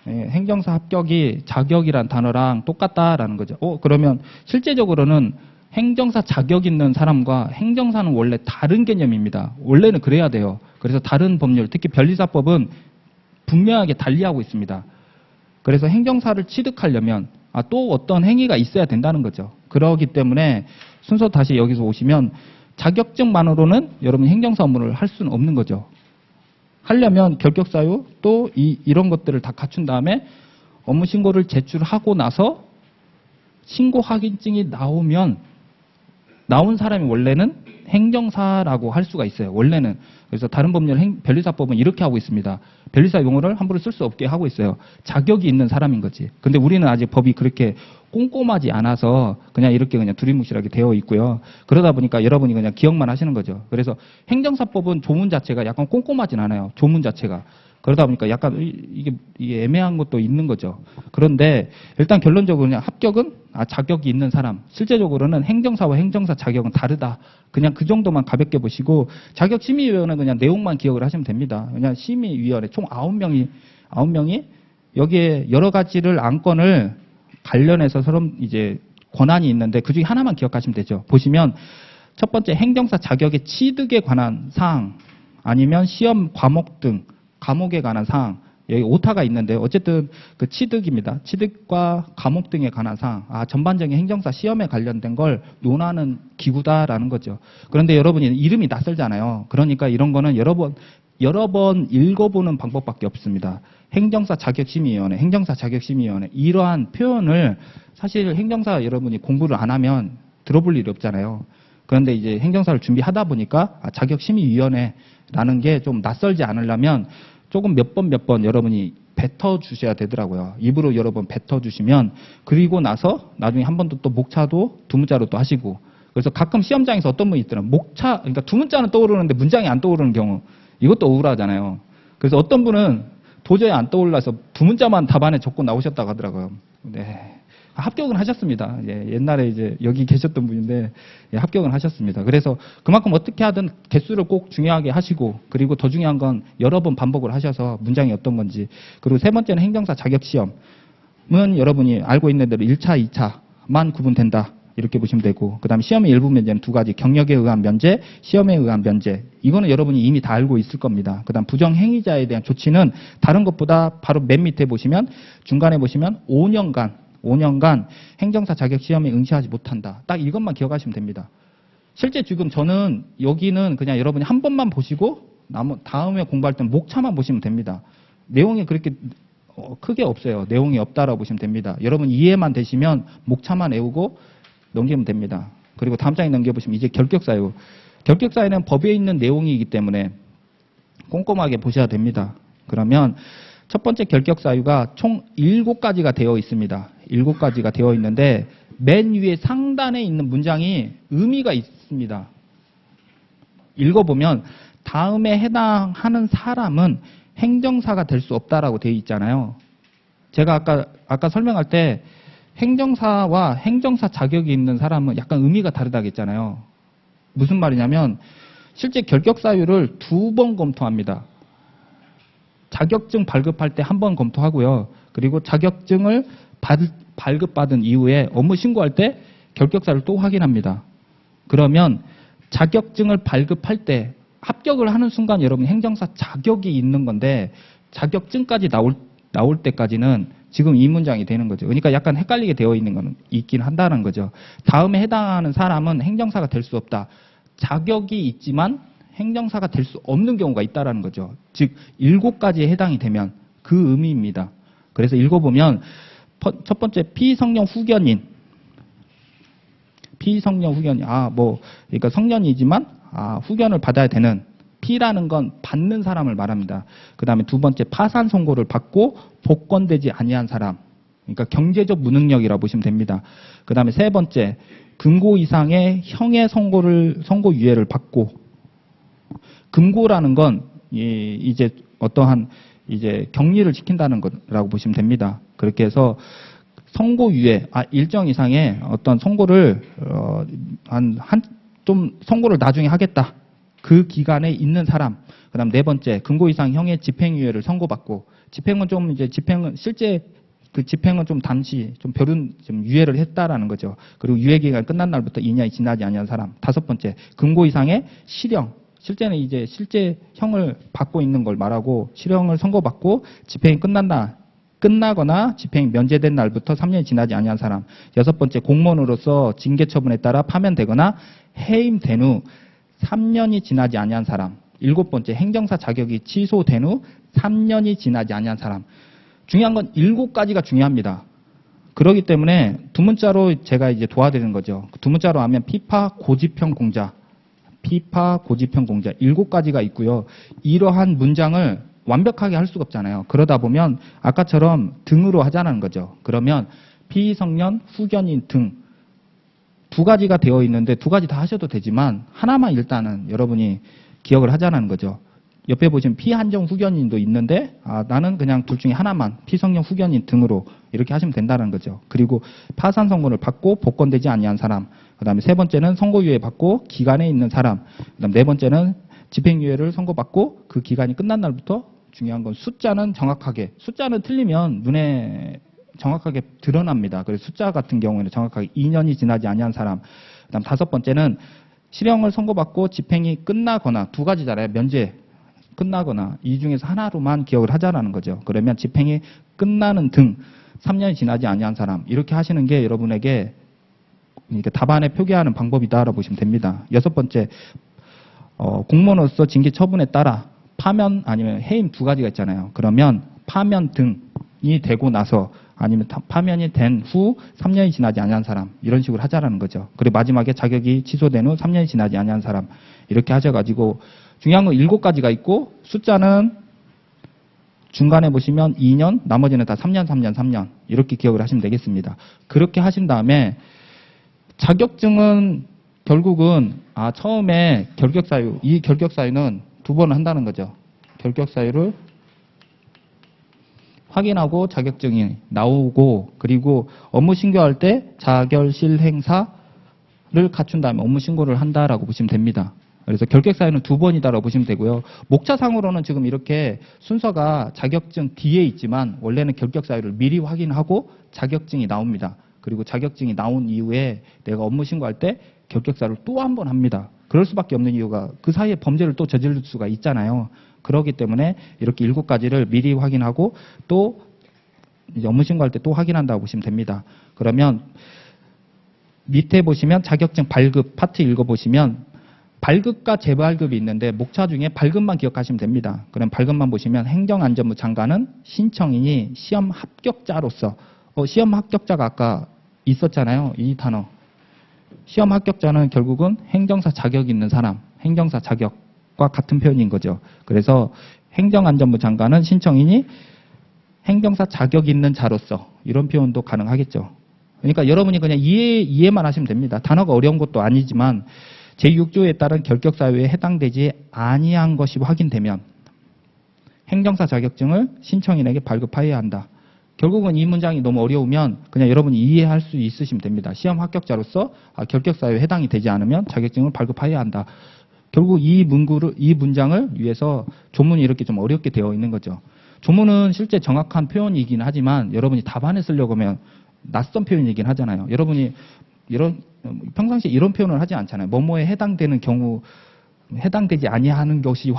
Speaker 1: 네, 행정사 합격이 자격이란 단어랑 똑같다라는 거죠. 그러면 실제적으로는 행정사 자격 있는 사람과 행정사는 원래 다른 개념입니다. 원래는 그래야 돼요. 그래서 다른 법률, 특히 변리사법은 분명하게 달리하고 있습니다. 그래서 행정사를 취득하려면 또 어떤 행위가 있어야 된다는 거죠. 그렇기 때문에 순서 다시 여기서 오시면 자격증만으로는 여러분이 행정사 업무를 할 수는 없는 거죠. 하려면 결격사유 또 이런 것들을 다 갖춘 다음에 업무 신고를 제출하고 나서 신고 확인증이 나온 사람이 원래는 행정사라고 할 수가 있어요. 원래는. 그래서 다른 법률 변리사법은 이렇게 하고 있습니다. 변리사 용어를 함부로 쓸 수 없게 하고 있어요. 자격이 있는 사람인 거지. 근데 우리는 아직 법이 그렇게 꼼꼼하지 않아서 그냥 이렇게 그냥 두리뭉실하게 되어 있고요. 그러다 보니까 여러분이 그냥 기억만 하시는 거죠. 그래서 행정사법은 조문 자체가 약간 꼼꼼하진 않아요. 조문 자체가. 그러다 보니까 약간 이게 애매한 것도 있는 거죠. 그런데 일단 결론적으로 그냥 합격은 자격이 있는 사람. 실제적으로는 행정사와 행정사 자격은 다르다. 그냥 그 정도만 가볍게 보시고 자격심의위원회 그냥 내용만 기억을 하시면 됩니다. 그냥 심의위원회 총 9명이 여기에 여러 가지를 안건을 관련해서 서로 이제 권한이 있는데 그 중에 하나만 기억하시면 되죠. 보시면 첫 번째 행정사 자격의 취득에 관한 사항 아니면 시험 과목 등 과목에 관한 사항, 여기 오타가 있는데 어쨌든 그 취득입니다. 취득과 과목 등에 관한 사항, 전반적인 행정사 시험에 관련된 걸 논하는 기구다라는 거죠. 그런데 여러분이 이름이 낯설잖아요. 그러니까 이런 거는 여러 번 읽어보는 방법밖에 없습니다. 행정사 자격심의위원회, 행정사 자격심의위원회 이러한 표현을 사실 행정사 여러분이 공부를 안 하면 들어볼 일이 없잖아요. 그런데 이제 행정사를 준비하다 보니까 자격심의위원회라는 게 좀 낯설지 않으려면 조금 몇 번 여러분이 뱉어주셔야 되더라고요. 입으로 여러 번 뱉어주시면 그리고 나서 나중에 한 번 또 목차도 두 문자로 또 하시고 그래서 가끔 시험장에서 어떤 분이 있더라고요. 목차, 그러니까 두 문자는 떠오르는데 문장이 안 떠오르는 경우 이것도 억울하잖아요. 그래서 어떤 분은 도저히 안 떠올라서 두 문자만 답안에 적고 나오셨다고 하더라고요. 네. 합격은 하셨습니다. 옛날에 이제 여기 계셨던 분인데 합격은 하셨습니다. 그래서 그만큼 어떻게 하든 개수를 꼭 중요하게 하시고 그리고 더 중요한 건 여러 번 반복을 하셔서 문장이 어떤 건지 그리고 세 번째는 행정사 자격시험은 여러분이 알고 있는 대로 1차, 2차만 구분된다. 이렇게 보시면 되고 그 다음에 시험의 일부 면제는 두 가지 경력에 의한 면제, 시험에 의한 면제 이거는 여러분이 이미 다 알고 있을 겁니다. 그 다음 부정행위자에 대한 조치는 다른 것보다 바로 맨 밑에 보시면 중간에 보시면 5년간 행정사 자격 시험에 응시하지 못한다. 딱 이것만 기억하시면 됩니다. 실제 지금 저는 여기는 그냥 여러분이 한 번만 보시고 다음에 공부할 때는 목차만 보시면 됩니다. 내용이 그렇게 크게 없어요. 내용이 없다라고 보시면 됩니다. 여러분 이해만 되시면 목차만 외우고 넘기면 됩니다. 그리고 다음 장에 넘겨보시면 이제 결격사유. 결격사유는 법에 있는 내용이기 때문에 꼼꼼하게 보셔야 됩니다. 그러면 첫 번째 결격사유가 총 7가지가 되어 있습니다. 7가지가 되어 있는데 맨 위에 상단에 있는 문장이 의미가 있습니다. 읽어보면 다음에 해당하는 사람은 행정사가 될 수 없다라고 되어 있잖아요. 제가 아까 설명할 때 행정사와 행정사 자격이 있는 사람은 약간 의미가 다르다고 했잖아요. 무슨 말이냐면 실제 결격사유를 2번 검토합니다. 자격증 발급할 때 한 번 검토하고요. 그리고 자격증을 발급받은 이후에 업무 신고할 때 결격사유를 또 확인합니다. 그러면 자격증을 발급할 때 합격을 하는 순간 여러분 행정사 자격이 있는 건데 자격증까지 나올 때까지는 지금 이 문장이 되는 거죠. 그러니까 약간 헷갈리게 되어 있는 건 있긴 한다는 거죠. 다음에 해당하는 사람은 행정사가 될 수 없다. 자격이 있지만 행정사가 될 수 없는 경우가 있다라는 거죠. 즉 7가지에 해당이 되면 그 의미입니다. 그래서 읽어보면 첫 번째 피성년 후견인. 그러니까 성년이지만 후견을 받아야 되는. 피라는 건 받는 사람을 말합니다. 그 다음에 두 번째 파산 선고를 받고 복권되지 아니한 사람. 그러니까 경제적 무능력이라고 보시면 됩니다. 그 다음에 세 번째 금고 이상의 형의 선고 유예를 받고. 금고라는 건 이제 어떠한 이제 격리를 지킨다는 거라고 보시면 됩니다. 그렇게 해서 선고 유예, 일정 이상의 어떤 선고를 좀 선고를 나중에 하겠다. 그 기간에 있는 사람. 그다음 네 번째 금고 이상 형의 집행유예를 선고받고. 집행은 실제 그 집행은 좀 잠시 좀 유예를 했다라는 거죠. 그리고 유예 기간 끝난 날부터 2년이 지나지 아니한 사람. 다섯 번째 금고 이상의 실형. 실제는 이제 실제 형을 받고 있는 걸 말하고 실형을 선고받고 집행이 끝나거나 집행이 면제된 날부터 3년이 지나지 아니한 사람. 여섯 번째 공무원으로서 징계 처분에 따라 파면되거나 해임된 후 3년이 지나지 아니한 사람. 일곱 번째 행정사 자격이 취소된 후 3년이 지나지 아니한 사람. 중요한 건 7가지가 중요합니다. 그렇기 때문에 두 문자로 제가 이제 도와드리는 거죠. 두 문자로 하면 피파 고지평 공자. 7가지가 있고요. 이러한 문장을 완벽하게 할 수가 없잖아요. 그러다 보면 아까처럼 등으로 하자는 거죠. 그러면 피성년, 후견인 등 2가지가 되어 있는데 2가지 다 하셔도 되지만 하나만 일단은 여러분이 기억을 하자는 거죠. 옆에 보시면 피한정 후견인도 있는데 나는 그냥 둘 중에 하나만 피성년 후견인 등으로 이렇게 하시면 된다는 거죠. 그리고 파산 선고를 받고 복권되지 아니한 사람. 그다음에 세 번째는 선고유예 받고 기간에 있는 사람. 그다음 네 번째는 집행유예를 선고받고 그 기간이 끝난 날부터 중요한 건 숫자는 틀리면 눈에 정확하게 드러납니다. 그래서 숫자 같은 경우에는 정확하게 2년이 지나지 아니한 사람. 그다음 다섯 번째는 실형을 선고받고 집행이 끝나거나 2가지잖아요. 면제 끝나거나 이 중에서 하나로만 기억을 하자라는 거죠. 그러면 집행이 끝나는 등 3년이 지나지 아니한 사람. 이렇게 하시는 게 여러분에게 답안에 표기하는 방법이다라고 보시면 됩니다. 여섯 번째 공무원으로서 징계 처분에 따라 파면 아니면 해임 2가지가 있잖아요. 그러면 파면 등이 되고 나서 아니면 파면이 된 후 3년이 지나지 아니한 사람. 이런 식으로 하자라는 거죠. 그리고 마지막에 자격이 취소된 후 3년이 지나지 아니한 사람. 이렇게 하셔가지고 중요한 건 7가지가 있고 숫자는 중간에 보시면 2년, 나머지는 다 3년 이렇게 기억을 하시면 되겠습니다. 그렇게 하신 다음에 자격증은 결국은 처음에 결격사유, 이 결격사유는 2번 한다는 거죠. 결격사유를 확인하고 자격증이 나오고 그리고 업무 신고할 때 자결실 행사를 갖춘 다음에 업무 신고를 한다라고 보시면 됩니다. 그래서 결격사유는 2번이다라고 보시면 되고요. 목차상으로는 지금 이렇게 순서가 자격증 뒤에 있지만 원래는 결격사유를 미리 확인하고 자격증이 나옵니다. 그리고 자격증이 나온 이후에 내가 업무 신고할 때 결격사유를 또 한 번 합니다. 그럴 수밖에 없는 이유가 그 사이에 범죄를 또 저지를 수가 있잖아요. 그렇기 때문에 이렇게 7가지를 미리 확인하고 또 이제 업무 신고할 때 또 확인한다고 보시면 됩니다. 그러면 밑에 보시면 자격증 발급 파트 읽어보시면 발급과 재발급이 있는데 목차 중에 발급만 기억하시면 됩니다. 그럼 발급만 보시면 행정안전부 장관은 신청인이 시험 합격자로서 시험 합격자가 아까 있었잖아요. 이 단어. 시험 합격자는 결국은 행정사 자격 있는 사람, 행정사 자격과 같은 표현인 거죠. 그래서 행정안전부 장관은 신청인이 행정사 자격 있는 자로서 이런 표현도 가능하겠죠. 그러니까 여러분이 그냥 이해만 하시면 됩니다. 단어가 어려운 것도 아니지만 제6조에 따른 결격사유에 해당되지 아니한 것이 확인되면 행정사 자격증을 신청인에게 발급하여야 한다. 결국은 이 문장이 너무 어려우면 그냥 여러분이 이해할 수 있으시면 됩니다. 시험 합격자로서 결격사유에 해당이 되지 않으면 자격증을 발급하여야 한다. 결국 이 문장을 위해서 조문이 이렇게 좀 어렵게 되어 있는 거죠. 조문은 실제 정확한 표현이긴 하지만 여러분이 답안에 쓰려고 하면 낯선 표현이긴 하잖아요. 여러분이 평상시에 이런 표현을 하지 않잖아요. 뭐뭐에 해당되는 경우 해당되지 아니하는 것이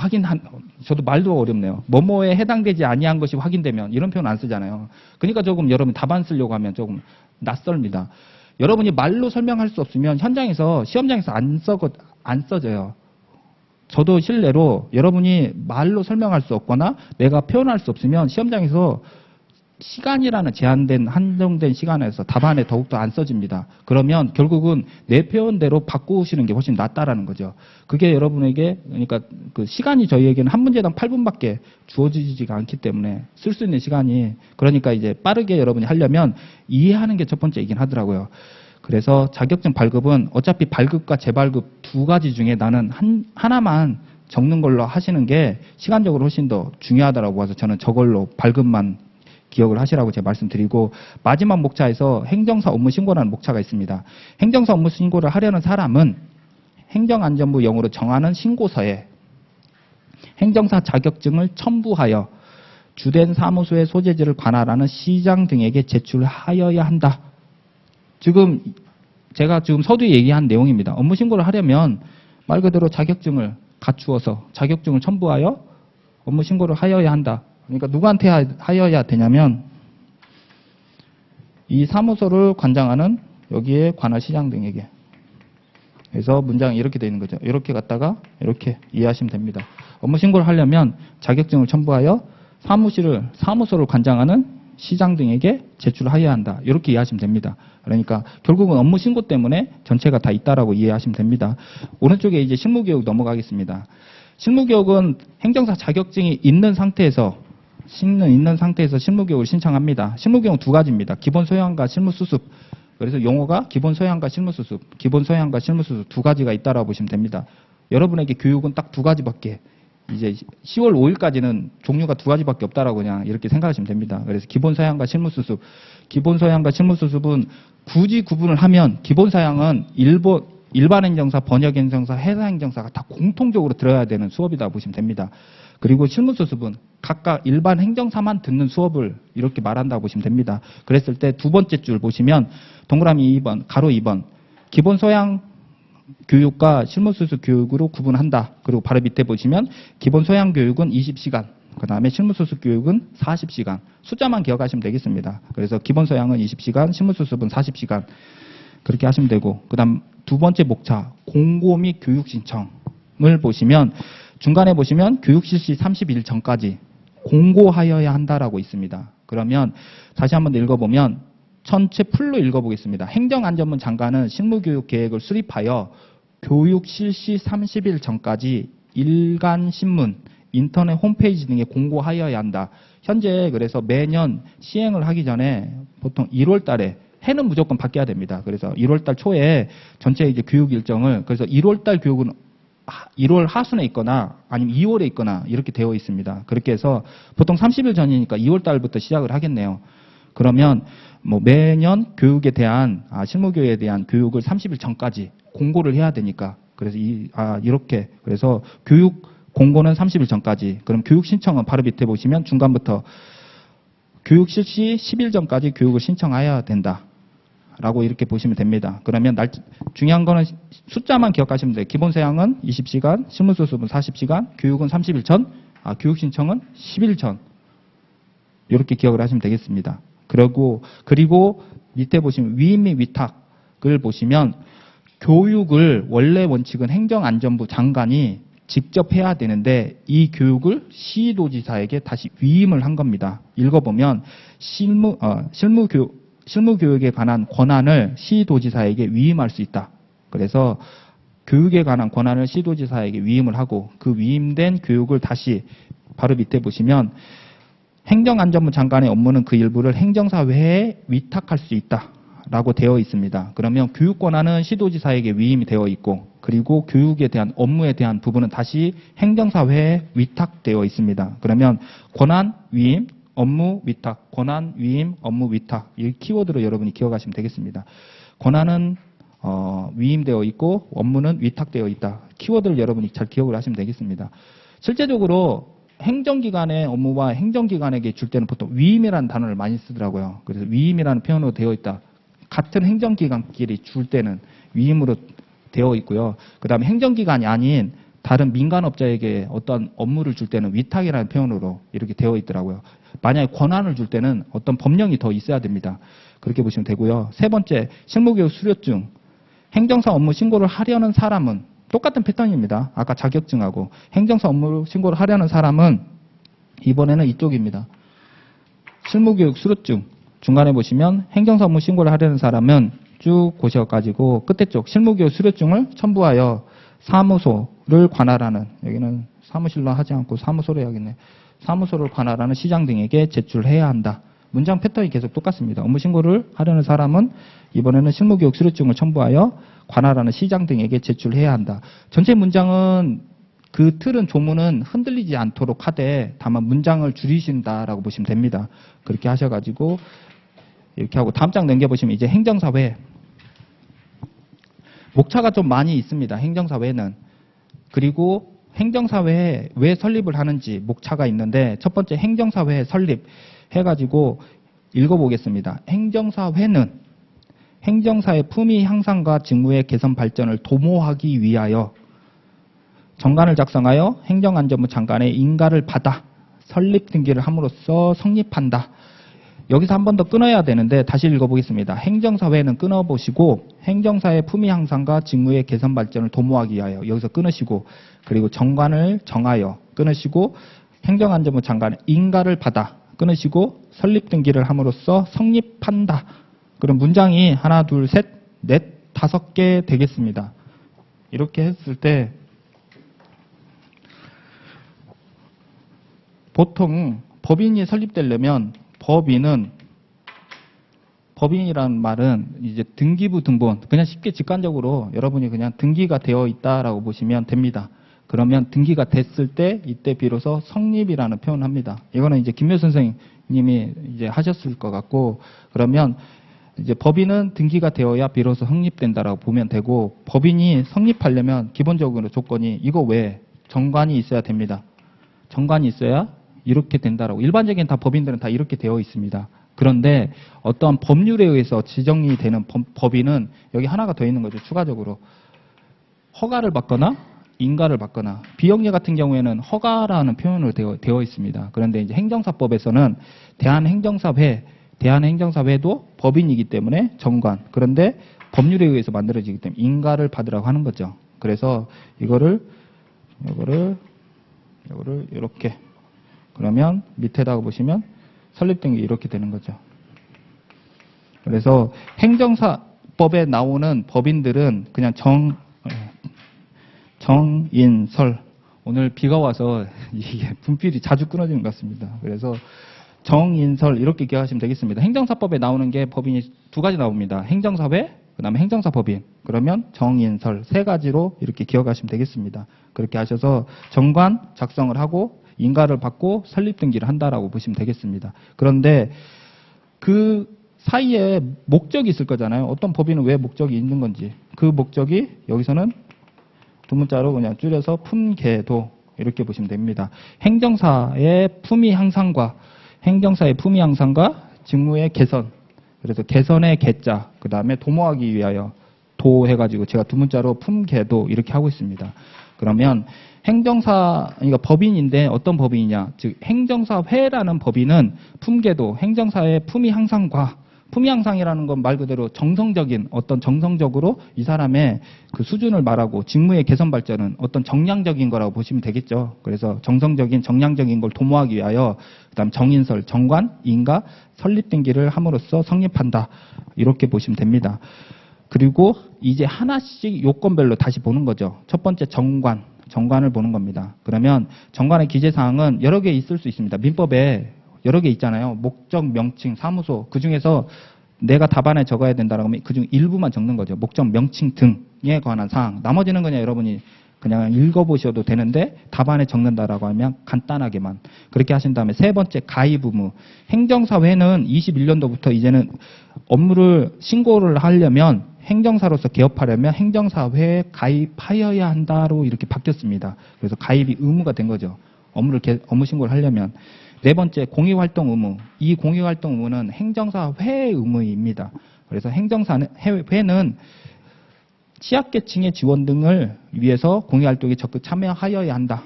Speaker 1: 저도 말도 어렵네요. 뭐뭐에 해당되지 아니한 것이 확인되면 이런 표현 안 쓰잖아요. 그러니까 조금 여러분 답안 쓰려고 하면 조금 낯설입니다. 여러분이 말로 설명할 수 없으면 현장에서 시험장에서 안 써져요. 저도 실례로 여러분이 말로 설명할 수 없거나 내가 표현할 수 없으면 시험장에서 시간이라는 한정된 시간에서 답안에 더욱더 안 써집니다. 그러면 결국은 내 표현대로 바꾸시는 게 훨씬 낫다라는 거죠. 그게 여러분에게, 그러니까 그 시간이 저희에게는 한 문제당 8분밖에 주어지지가 않기 때문에 쓸 수 있는 시간이, 그러니까 이제 빠르게 여러분이 하려면 이해하는 게 첫 번째이긴 하더라고요. 그래서 자격증 발급은 어차피 발급과 재발급 두 가지 중에 나는 하나만 적는 걸로 하시는 게 시간적으로 훨씬 더 중요하다라고 해서 저는 저걸로 발급만 기억을 하시라고 제가 말씀드리고, 마지막 목차에서 행정사 업무 신고라는 목차가 있습니다. 행정사 업무 신고를 하려는 사람은 행정안전부 용어로 정하는 신고서에 행정사 자격증을 첨부하여 주된 사무소의 소재지를 관할하는 시장 등에게 제출하여야 한다. 제가 지금 서두에 얘기한 내용입니다. 업무 신고를 하려면 말 그대로 자격증을 갖추어서 자격증을 첨부하여 업무 신고를 하여야 한다. 그러니까 누구한테 하여야 되냐면 이 사무소를 관장하는 여기에 관할 시장 등에게. 그래서 문장이 이렇게 되어 있는 거죠. 이렇게 갔다가 이렇게 이해하시면 됩니다. 업무 신고를 하려면 자격증을 첨부하여 사무소를 관장하는 시장 등에게 제출하여야 한다. 이렇게 이해하시면 됩니다. 그러니까 결국은 업무 신고 때문에 전체가 다 있다라고 이해하시면 됩니다. 오른쪽에 이제 실무교육 넘어가겠습니다. 실무교육은 행정사 자격증이 있는 상태에서 실무교육을 신청합니다. 실무교육은 두 가지입니다. 기본 소양과 실무수습. 그래서 용어가 기본 소양과 실무수습 두 가지가 있다라고 보시면 됩니다. 여러분에게 교육은 딱 두 가지밖에, 이제 10월 5일까지는 종류가 두 가지밖에 없다라고 그냥 이렇게 생각하시면 됩니다. 그래서 기본 소양과 실무수습. 기본 소양과 실무수습은 굳이 구분을 하면 기본 사양은 일반 행정사, 번역 행정사, 회사 행정사가 다 공통적으로 들어야 되는 수업이다 보시면 됩니다. 그리고 실무수습은 각각 일반 행정사만 듣는 수업을 이렇게 말한다고 보시면 됩니다. 그랬을 때 두 번째 줄 보시면 동그라미 2번, 가로 2번, 기본 소양 교육과 실무수습 교육으로 구분한다. 그리고 바로 밑에 보시면 기본 소양 교육은 20시간, 그 다음에 실무수습 교육은 40시간. 숫자만 기억하시면 되겠습니다. 그래서 기본 소양은 20시간, 실무수습은 40시간. 그렇게 하시면 되고, 그 다음 두 번째 목차, 공고 및 교육 신청을 보시면 중간에 보시면 교육 실시 30일 전까지 공고하여야 한다라고 있습니다. 그러면 다시 한번 읽어보면 전체 풀로 읽어보겠습니다. 행정안전부 장관은 실무교육 계획을 수립하여 교육 실시 30일 전까지 일간 신문, 인터넷 홈페이지 등에 공고하여야 한다. 현재 그래서 매년 시행을 하기 전에 보통 1월 달에 해는 무조건 바뀌어야 됩니다. 그래서 1월 달 초에 전체 이제 교육 일정을, 그래서 1월 달 교육은 1월 하순에 있거나 아니면 2월에 있거나 이렇게 되어 있습니다. 그렇게 해서 보통 30일 전이니까 2월 달부터 시작을 하겠네요. 그러면 뭐 매년 교육에 대한 실무교육에 대한 교육을 30일 전까지 공고를 해야 되니까, 그래서 이렇게, 그래서 교육 공고는 30일 전까지. 그럼 교육 신청은 바로 밑에 보시면 중간부터 교육 실시 10일 전까지 교육을 신청해야 된다. 라고 이렇게 보시면 됩니다. 그러면 중요한 거는 숫자만 기억하시면 돼요. 기본 사양은 20시간, 실무수습은 40시간, 교육은 30일 전, 교육 신청은 10일 전. 이렇게 기억을 하시면 되겠습니다. 그리고 밑에 보시면 위임 및 위탁을 보시면 교육을 원래 원칙은 행정안전부 장관이 직접 해야 되는데 이 교육을 시도지사에게 다시 위임을 한 겁니다. 읽어보면 실무교육에 관한 권한을 시도지사에게 위임할 수 있다. 그래서 교육에 관한 권한을 시도지사에게 위임을 하고 그 위임된 교육을 다시 바로 밑에 보시면 행정안전부 장관의 업무는 그 일부를 행정사회에 위탁할 수 있다라고 되어 있습니다. 그러면 교육 권한은 시도지사에게 위임이 되어 있고, 그리고 교육에 대한 업무에 대한 부분은 다시 행정사회에 위탁되어 있습니다. 그러면 권한, 위임, 업무, 위탁, 권한, 위임, 업무, 위탁, 이 키워드로 여러분이 기억하시면 되겠습니다. 권한은 위임되어 있고 업무는 위탁되어 있다. 키워드를 여러분이 잘 기억을 하시면 되겠습니다. 실제적으로 행정기관의 업무와 행정기관에게 줄 때는 보통 위임이라는 단어를 많이 쓰더라고요. 그래서 위임이라는 표현으로 되어 있다. 같은 행정기관끼리 줄 때는 위임으로 되어 있고요. 그 다음에 행정기관이 아닌 다른 민간업자에게 어떤 업무를 줄 때는 위탁이라는 표현으로 이렇게 되어 있더라고요. 만약에 권한을 줄 때는 어떤 법령이 더 있어야 됩니다. 그렇게 보시면 되고요. 세 번째, 실무교육 수료증. 행정사 업무 신고를 하려는 사람은 똑같은 패턴입니다. 아까 자격증하고 행정사 업무 신고를 하려는 사람은 이번에는 이쪽입니다. 실무교육 수료증. 중간에 보시면 행정사 업무 신고를 하려는 사람은 쭉 보셔가지고 끝에 쪽 실무교육 수료증을 첨부하여 사무소를 관할하는, 여기는 사무실로 하지 않고 사무소로 해야겠네. 사무소를 관할하는 시장 등에게 제출해야 한다. 문장 패턴이 계속 똑같습니다. 업무 신고를 하려는 사람은 이번에는 실무교육 수료증을 첨부하여 관할하는 시장 등에게 제출해야 한다. 전체 문장은 그 틀은 조문은 흔들리지 않도록 하되 다만 문장을 줄이신다라고 보시면 됩니다. 그렇게 하셔가지고 이렇게 하고 다음 장 넘겨보시면 이제 행정사회. 목차가 좀 많이 있습니다. 행정사회는. 그리고 행정사회에 왜 설립을 하는지 목차가 있는데 첫 번째 행정사회 설립 해가지고 읽어보겠습니다. 행정사회는 행정사의 품위 향상과 직무의 개선 발전을 도모하기 위하여 정관을 작성하여 행정안전부 장관의 인가를 받아 설립 등기를 함으로써 성립한다. 여기서 한 번 더 끊어야 되는데 다시 읽어보겠습니다. 행정사회는 끊어보시고 행정사의 품위 향상과 직무의 개선 발전을 도모하기 위하여 여기서 끊으시고 그리고 정관을 정하여 끊으시고 행정안전부 장관의 인가를 받아 끊으시고 설립 등기를 함으로써 성립한다. 그럼 문장이 하나, 둘, 셋, 넷, 5개 되겠습니다. 이렇게 했을 때 보통 법인이 설립되려면 법인이라는 말은 이제 등기부 등본, 그냥 쉽게 직관적으로 여러분이 그냥 등기가 되어 있다라고 보시면 됩니다. 그러면 등기가 됐을 때 이때 비로소 성립이라는 표현을 합니다. 이거는 이제 김묘 선생님이 이제 하셨을 것 같고, 그러면 이제 법인은 등기가 되어야 비로소 성립된다라고 보면 되고, 법인이 성립하려면 기본적으로 조건이 이거 외에 정관이 있어야 됩니다. 정관이 있어야 이렇게 된다라고. 일반적인 다 법인들은 다 이렇게 되어 있습니다. 그런데 어떠한 법률에 의해서 지정이 되는 법인은 여기 하나가 더 있는 거죠. 추가적으로 허가를 받거나 인가를 받거나, 비영리 같은 경우에는 허가라는 표현으로 되어 있습니다. 그런데 이제 행정사법에서는 대한행정사회도 법인이기 때문에 정관, 그런데 법률에 의해서 만들어지기 때문에 인가를 받으라고 하는 거죠. 그래서 이거를 이렇게, 그러면 밑에다가 보시면 설립된 게 이렇게 되는 거죠. 그래서 행정사법에 나오는 법인들은 그냥 정인설. 오늘 비가 와서 이게 분필이 자주 끊어지는 것 같습니다. 그래서 정인설 이렇게 기억하시면 되겠습니다. 행정사법에 나오는 게 법인이 두 가지 나옵니다. 행정사회, 그다음에 행정사법인. 그러면 정인설 세 가지로 이렇게 기억하시면 되겠습니다. 그렇게 하셔서 정관 작성을 하고 인가를 받고 설립 등기를 한다라고 보시면 되겠습니다. 그런데 그 사이에 목적이 있을 거잖아요. 어떤 법인은 왜 목적이 있는 건지. 그 목적이 여기서는 두 문자로 그냥 줄여서 품계도 이렇게 보시면 됩니다. 행정사의 품위 향상과 직무의 개선. 그래서 개선의 개자, 그 다음에 도모하기 위하여 도 해가지고 제가 두 문자로 품계도 이렇게 하고 있습니다. 그러면 그러니까 법인인데 어떤 법인이냐. 즉, 행정사회라는 법인은 품계도, 행정사의 품위 향상이라는 건 말 그대로 정성적으로 이 사람의 그 수준을 말하고, 직무의 개선 발전은 어떤 정량적인 거라고 보시면 되겠죠. 그래서 정량적인 걸 도모하기 위하여, 그 다음 정인설, 정관, 인가, 설립 등기를 함으로써 성립한다. 이렇게 보시면 됩니다. 그리고 이제 하나씩 요건별로 다시 보는 거죠. 첫 번째 정관을 보는 겁니다. 그러면 정관의 기재사항은 여러 개 있을 수 있습니다. 민법에 여러 개 있잖아요. 목적, 명칭, 사무소. 그중에서 내가 답안에 적어야 된다라고 하면 그중 일부만 적는 거죠. 목적, 명칭 등에 관한 사항. 나머지는 그냥 여러분이 그냥 읽어보셔도 되는데 답안에 적는다라고 하면 간단하게만. 그렇게 하신 다음에 세 번째 가입 의무. 행정사회는 21년도부터 이제는 업무를 신고를 하려면, 행정사로서 개업하려면 행정사회에 가입하여야 한다로 이렇게 바뀌었습니다. 그래서 가입이 의무가 된 거죠. 업무 신고를 하려면. 네 번째 공익활동 의무. 이 공익활동 의무는 행정사회의 의무입니다. 그래서 행정사회는 취약계층의 지원 등을 위해서 공익활동에 적극 참여하여야 한다.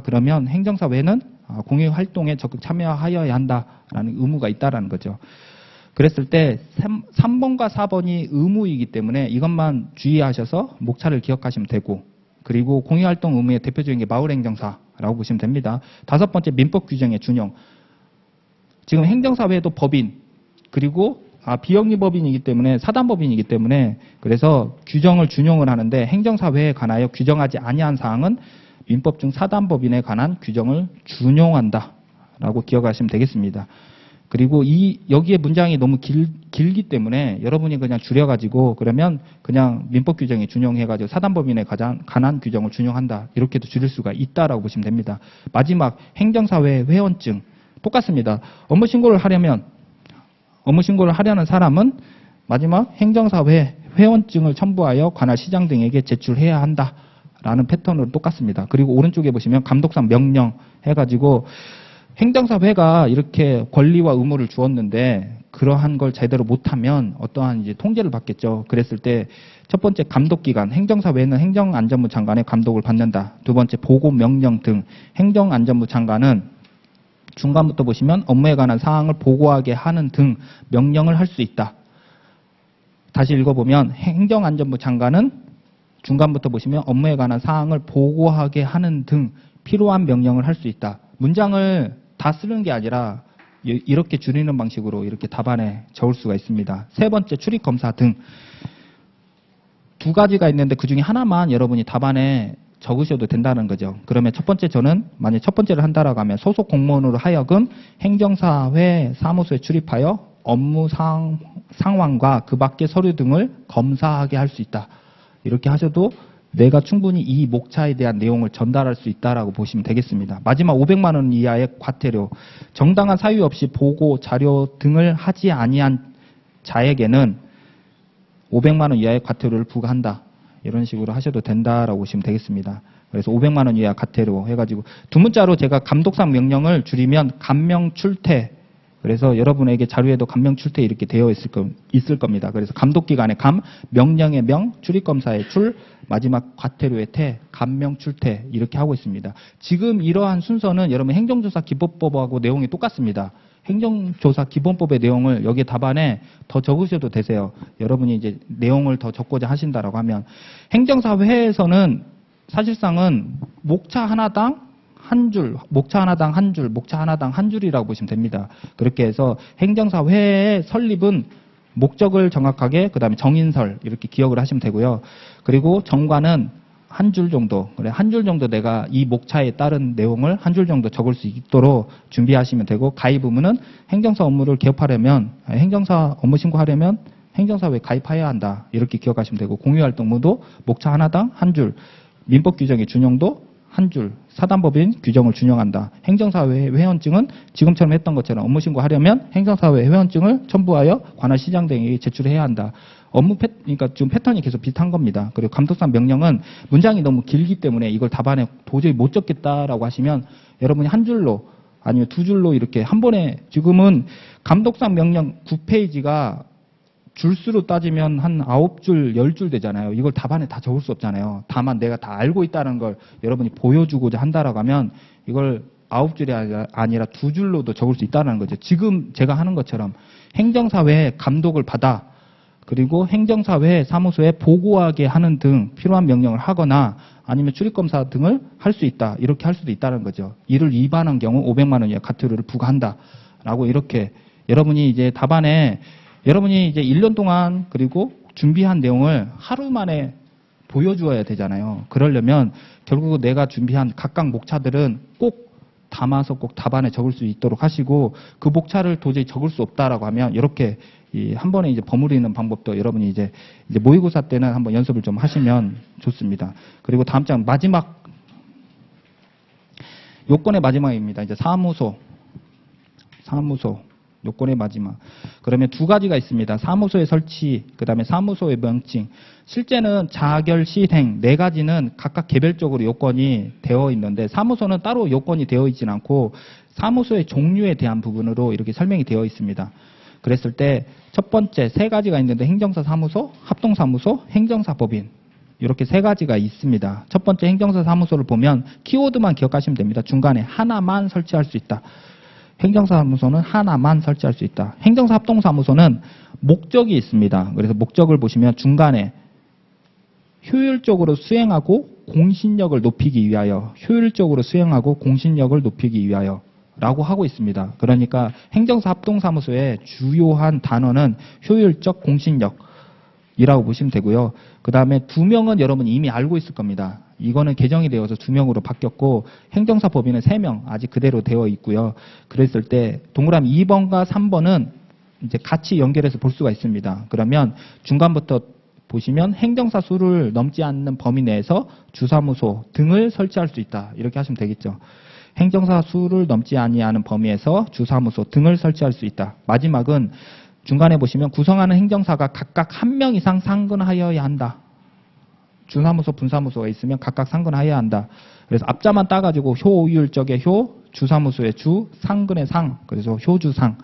Speaker 1: 그러면 행정사회는 공익활동에 적극 참여하여야 한다라는 의무가 있다라는 거죠. 그랬을 때 3번과 4번이 의무이기 때문에 이것만 주의하셔서 목차를 기억하시면 되고, 그리고 공익활동 의무의 대표적인 게 마을행정사라고 보시면 됩니다. 5번째 민법 규정의 준용. 지금 행정사회도 법인, 그리고 비영리법인이기 때문에 사단법인이기 때문에 그래서 규정을 준용을 하는데 행정사회에 관하여 규정하지 아니한 사항은 민법 중 사단법인에 관한 규정을 준용한다라고 기억하시면 되겠습니다. 그리고 여기에 문장이 너무 길기 때문에 여러분이 그냥 줄여가지고 그러면 그냥 민법 규정에 준용해가지고 사단법인에 관한 규정을 준용한다. 이렇게도 줄일 수가 있다라고 보시면 됩니다. 마지막 행정사회 회원증 똑같습니다. 업무신고를 하려는 사람은 마지막 행정사회 회원증을 첨부하여 관할 시장 등에게 제출해야 한다라는 패턴으로 똑같습니다. 그리고 오른쪽에 보시면 감독상 명령 해가지고 행정사회가 이렇게 권리와 의무를 주었는데 그러한 걸 제대로 못하면 어떠한 이제 통제를 받겠죠. 그랬을 때 첫 번째 감독기관, 행정사회는 행정안전부 장관의 감독을 받는다. 두 번째 보고 명령 등 행정안전부 장관은 중간부터 보시면 업무에 관한 사항을 보고하게 하는 등 명령을 할 수 있다. 다시 읽어보면 행정안전부 장관은 중간부터 보시면 업무에 관한 사항을 보고하게 하는 등 필요한 명령을 할 수 있다. 문장을 다 쓰는 게 아니라 이렇게 줄이는 방식으로 이렇게 답안에 적을 수가 있습니다. 세 번째 출입검사 등 두 가지가 있는데 그중에 하나만 여러분이 답안에 적으셔도 된다는 거죠. 그러면 첫 번째 저는 만약 첫 번째를 한다라고 하면 소속 공무원으로 하여금 행정사회 사무소에 출입하여 업무 상황과 그 밖의 서류 등을 검사하게 할 수 있다. 이렇게 하셔도 내가 충분히 이 목차에 대한 내용을 전달할 수 있다라고 보시면 되겠습니다. 마지막 500만 원 이하의 과태료. 정당한 사유 없이 보고 자료 등을 하지 아니한 자에게는 500만 원 이하의 과태료를 부과한다. 이런 식으로 하셔도 된다라고 보시면 되겠습니다. 그래서 500만 원 이하 과태료 해가지고 두 문자로 제가 감독상 명령을 줄이면 감명출퇴. 그래서 여러분에게 자료에도 감명출퇴 이렇게 되어 있을 겁니다. 그래서 감독기관의 감, 명령의 명, 출입검사의 출, 마지막 과태료의 퇴, 감명출퇴 이렇게 하고 있습니다. 지금 이러한 순서는 여러분 행정조사 기본법하고 내용이 똑같습니다. 행정조사 기본법의 내용을 여기 답안에 더 적으셔도 되세요. 여러분이 이제 내용을 더 적고자 하신다라고 하면 행정사회에서는 사실상은 목차 하나당 한 줄, 목차 하나당 한 줄, 목차 하나당 한 줄이라고 보시면 됩니다. 그렇게 해서 행정사회의 설립은 목적을 정확하게 그다음에 정인설 이렇게 기억을 하시면 되고요. 그리고 정관은 한 줄 정도, 그래 한 줄 정도 내가 이 목차에 따른 내용을 한 줄 정도 적을 수 있도록 준비하시면 되고 가입 의무는 행정사 업무를 개업하려면 행정사 업무 신고하려면 행정사회에 가입해야 한다. 이렇게 기억하시면 되고 공유활동 의무도 목차 하나당 한 줄, 민법 규정의 준용도 한 줄, 사단법인 규정을 준용한다. 행정사회 회원증은 지금처럼 했던 것처럼 업무 신고하려면 행정사회 회원증을 첨부하여 관할 시장 등에게 제출해야 한다. 그러니까 지금 패턴이 계속 비슷한 겁니다. 그리고 감독상 명령은 문장이 너무 길기 때문에 이걸 답안에 도저히 못 적겠다라고 하시면 여러분이 한 줄로 아니면 두 줄로 이렇게 한 번에 지금은 감독상 명령 9페이지가 줄수로 따지면 한 9줄, 10줄 되잖아요. 이걸 답안에 다 적을 수 없잖아요. 다만 내가 다 알고 있다는 걸 여러분이 보여주고자 한다라고 하면 이걸 9줄이 아니라 2줄로도 적을 수 있다는 거죠. 지금 제가 하는 것처럼 행정사회에 감독을 받아 그리고 행정사회 사무소에 보고하게 하는 등 필요한 명령을 하거나 아니면 출입검사 등을 할 수 있다. 이렇게 할 수도 있다는 거죠. 이를 위반한 경우 500만 원 이하 과태료를 부과한다라고 이렇게 여러분이 이제 답안에 여러분이 이제 1년 동안 그리고 준비한 내용을 하루 만에 보여주어야 되잖아요. 그러려면 결국 내가 준비한 각각 목차들은 꼭 담아서 꼭 답안에 적을 수 있도록 하시고 그 목차를 도저히 적을 수 없다라고 하면 이렇게 한 번에 이제 버무리는 방법도 여러분이 이제 모의고사 때는 한번 연습을 좀 하시면 좋습니다. 그리고 다음 장 마지막 요건의 마지막입니다. 이제 사무소 요건의 마지막. 그러면 두 가지가 있습니다. 사무소의 설치, 그 다음에 사무소의 명칭. 실제는 자결, 시행 네 가지는 각각 개별적으로 요건이 되어 있는데 사무소는 따로 요건이 되어 있지는 않고 사무소의 종류에 대한 부분으로 이렇게 설명이 되어 있습니다. 그랬을 때 첫 번째 세 가지가 있는데 행정사 사무소, 합동사무소, 행정사법인. 이렇게 세 가지가 있습니다. 첫 번째 행정사 사무소를 보면 키워드만 기억하시면 됩니다. 중간에 하나만 설치할 수 있다. 행정사 사무소는 하나만 설치할 수 있다. 행정사 합동사무소는 목적이 있습니다. 그래서 목적을 보시면 중간에 효율적으로 수행하고 공신력을 높이기 위하여, 효율적으로 수행하고 공신력을 높이기 위하여 라고 하고 있습니다. 그러니까 행정사 합동사무소의 주요한 단어는 효율적 공신력이라고 보시면 되고요. 그 다음에 2명은 여러분 이미 알고 있을 겁니다. 이거는 개정이 되어서 2명으로 바뀌었고 행정사 법인은 3명 아직 그대로 되어 있고요. 그랬을 때 동그라미 2번과 3번은 이제 같이 연결해서 볼 수가 있습니다. 그러면 중간부터 보시면 행정사 수를 넘지 않는 범위 내에서 주사무소 등을 설치할 수 있다. 이렇게 하시면 되겠죠. 행정사 수를 넘지 아니하는 범위에서 주사무소 등을 설치할 수 있다. 마지막은 중간에 보시면 구성하는 행정사가 각각 1명 이상 상근하여야 한다. 주사무소, 분사무소가 있으면 각각 상근하여야 한다. 그래서 앞자만 따가지고 효율적의 효, 주사무소의 주, 상근의 상, 그래서 효주상.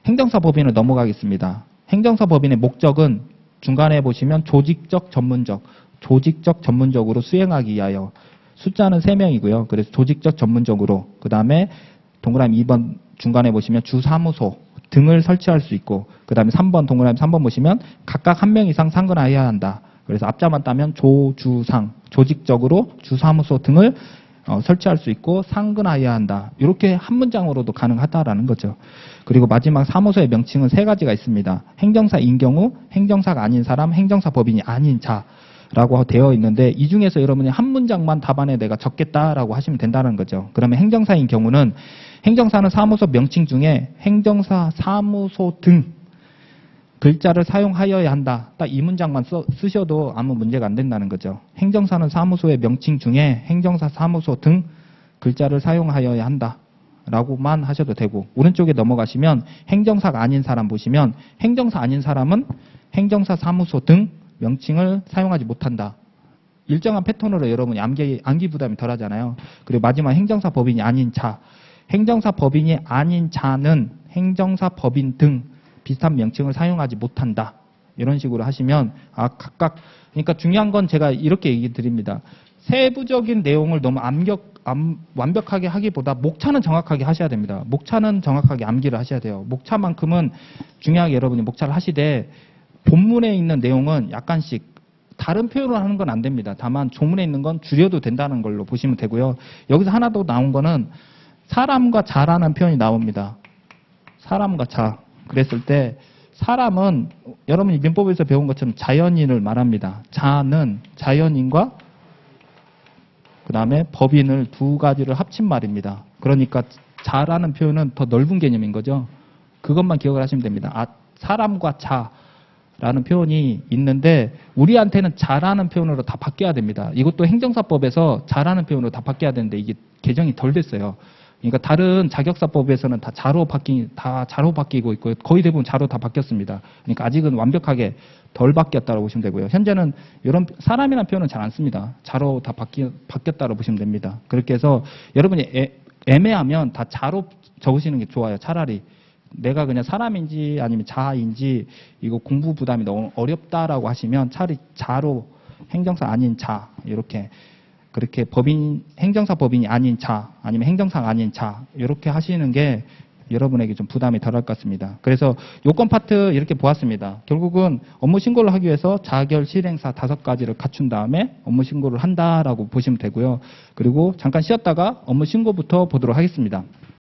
Speaker 1: 행정사 법인을 넘어가겠습니다. 행정사 법인의 목적은 중간에 보시면 조직적 전문적으로 수행하기 위하여 숫자는 3명이고요. 그래서 조직적 전문적으로 그 다음에 동그라미 2번 중간에 보시면 주사무소 등을 설치할 수 있고 그 다음에 3번 동그라미 3번 보시면 각각 1명 이상 상근하여야 한다. 그래서 앞자만 따면 조주상 조직적으로 주사무소 등을 설치할 수 있고 상근하여야 한다. 이렇게 한 문장으로도 가능하다라는 거죠. 그리고 마지막 사무소의 명칭은 3가지가 있습니다. 행정사인 경우, 행정사가 아닌 사람, 행정사 법인이 아닌 자라고 되어 있는데 이 중에서 여러분이 한 문장만 답안에 내가 적겠다라고 하시면 된다는 거죠. 그러면 행정사인 경우는 행정사는 사무소 명칭 중에 행정사 사무소 등 글자를 사용하여야 한다. 딱 이 문장만 쓰셔도 아무 문제가 안 된다는 거죠. 행정사는 사무소의 명칭 중에 행정사 사무소 등 글자를 사용하여야 한다. 라고만 하셔도 되고 오른쪽에 넘어가시면 행정사가 아닌 사람 보시면 행정사 아닌 사람은 행정사 사무소 등 명칭을 사용하지 못한다. 일정한 패턴으로 여러분이 암기 부담이 덜 하잖아요. 그리고 마지막 행정사 법인이 아닌 자. 행정사 법인이 아닌 자는 행정사 법인 등 비슷한 명칭을 사용하지 못한다. 이런 식으로 하시면 각각 그러니까 중요한 건 제가 이렇게 얘기 드립니다. 세부적인 내용을 너무 완벽하게 하기보다 목차는 정확하게 하셔야 됩니다. 목차는 정확하게 암기를 하셔야 돼요. 목차만큼은 중요하게 여러분이 목차를 하시되 본문에 있는 내용은 약간씩 다른 표현을 하는 건 안 됩니다. 다만 조문에 있는 건 줄여도 된다는 걸로 보시면 되고요. 여기서 하나 더 나온 거는 사람과 자라는 표현이 나옵니다. 사람과 자. 그랬을 때 사람은 여러분이 민법에서 배운 것처럼 자연인을 말합니다. 자는 자연인과 그 다음에 법인을 2가지를 합친 말입니다. 그러니까 자라는 표현은 더 넓은 개념인 거죠. 그것만 기억을 하시면 됩니다. 사람과 자라는 표현이 있는데 우리한테는 자라는 표현으로 다 바뀌어야 됩니다. 이것도 행정사법에서 자라는 표현으로 다 바뀌어야 되는데 이게 개정이 덜 됐어요. 그러니까 다른 자격사법에서는 다 자로 바뀌고 있고 거의 대부분 자로 다 바뀌었습니다. 그러니까 아직은 완벽하게 덜 바뀌었다고 보시면 되고요. 현재는 이런 사람이라는 표현은 잘 안 씁니다. 자로 다 바뀌었다고 보시면 됩니다. 그렇게 해서 여러분이 애매하면 다 자로 적으시는 게 좋아요. 차라리 내가 그냥 사람인지 아니면 자인지 이거 공부 부담이 너무 어렵다라고 하시면 차라리 자로 행정사 아닌 자 이렇게 그렇게 행정사 법인이 아닌 자, 아니면 행정사가 아닌 자, 이렇게 하시는 게 여러분에게 좀 부담이 덜할 것 같습니다. 그래서 요건 파트 이렇게 보았습니다. 결국은 업무 신고를 하기 위해서 자결 실행사 5가지를 갖춘 다음에 업무 신고를 한다라고 보시면 되고요. 그리고 잠깐 쉬었다가 업무 신고부터 보도록 하겠습니다.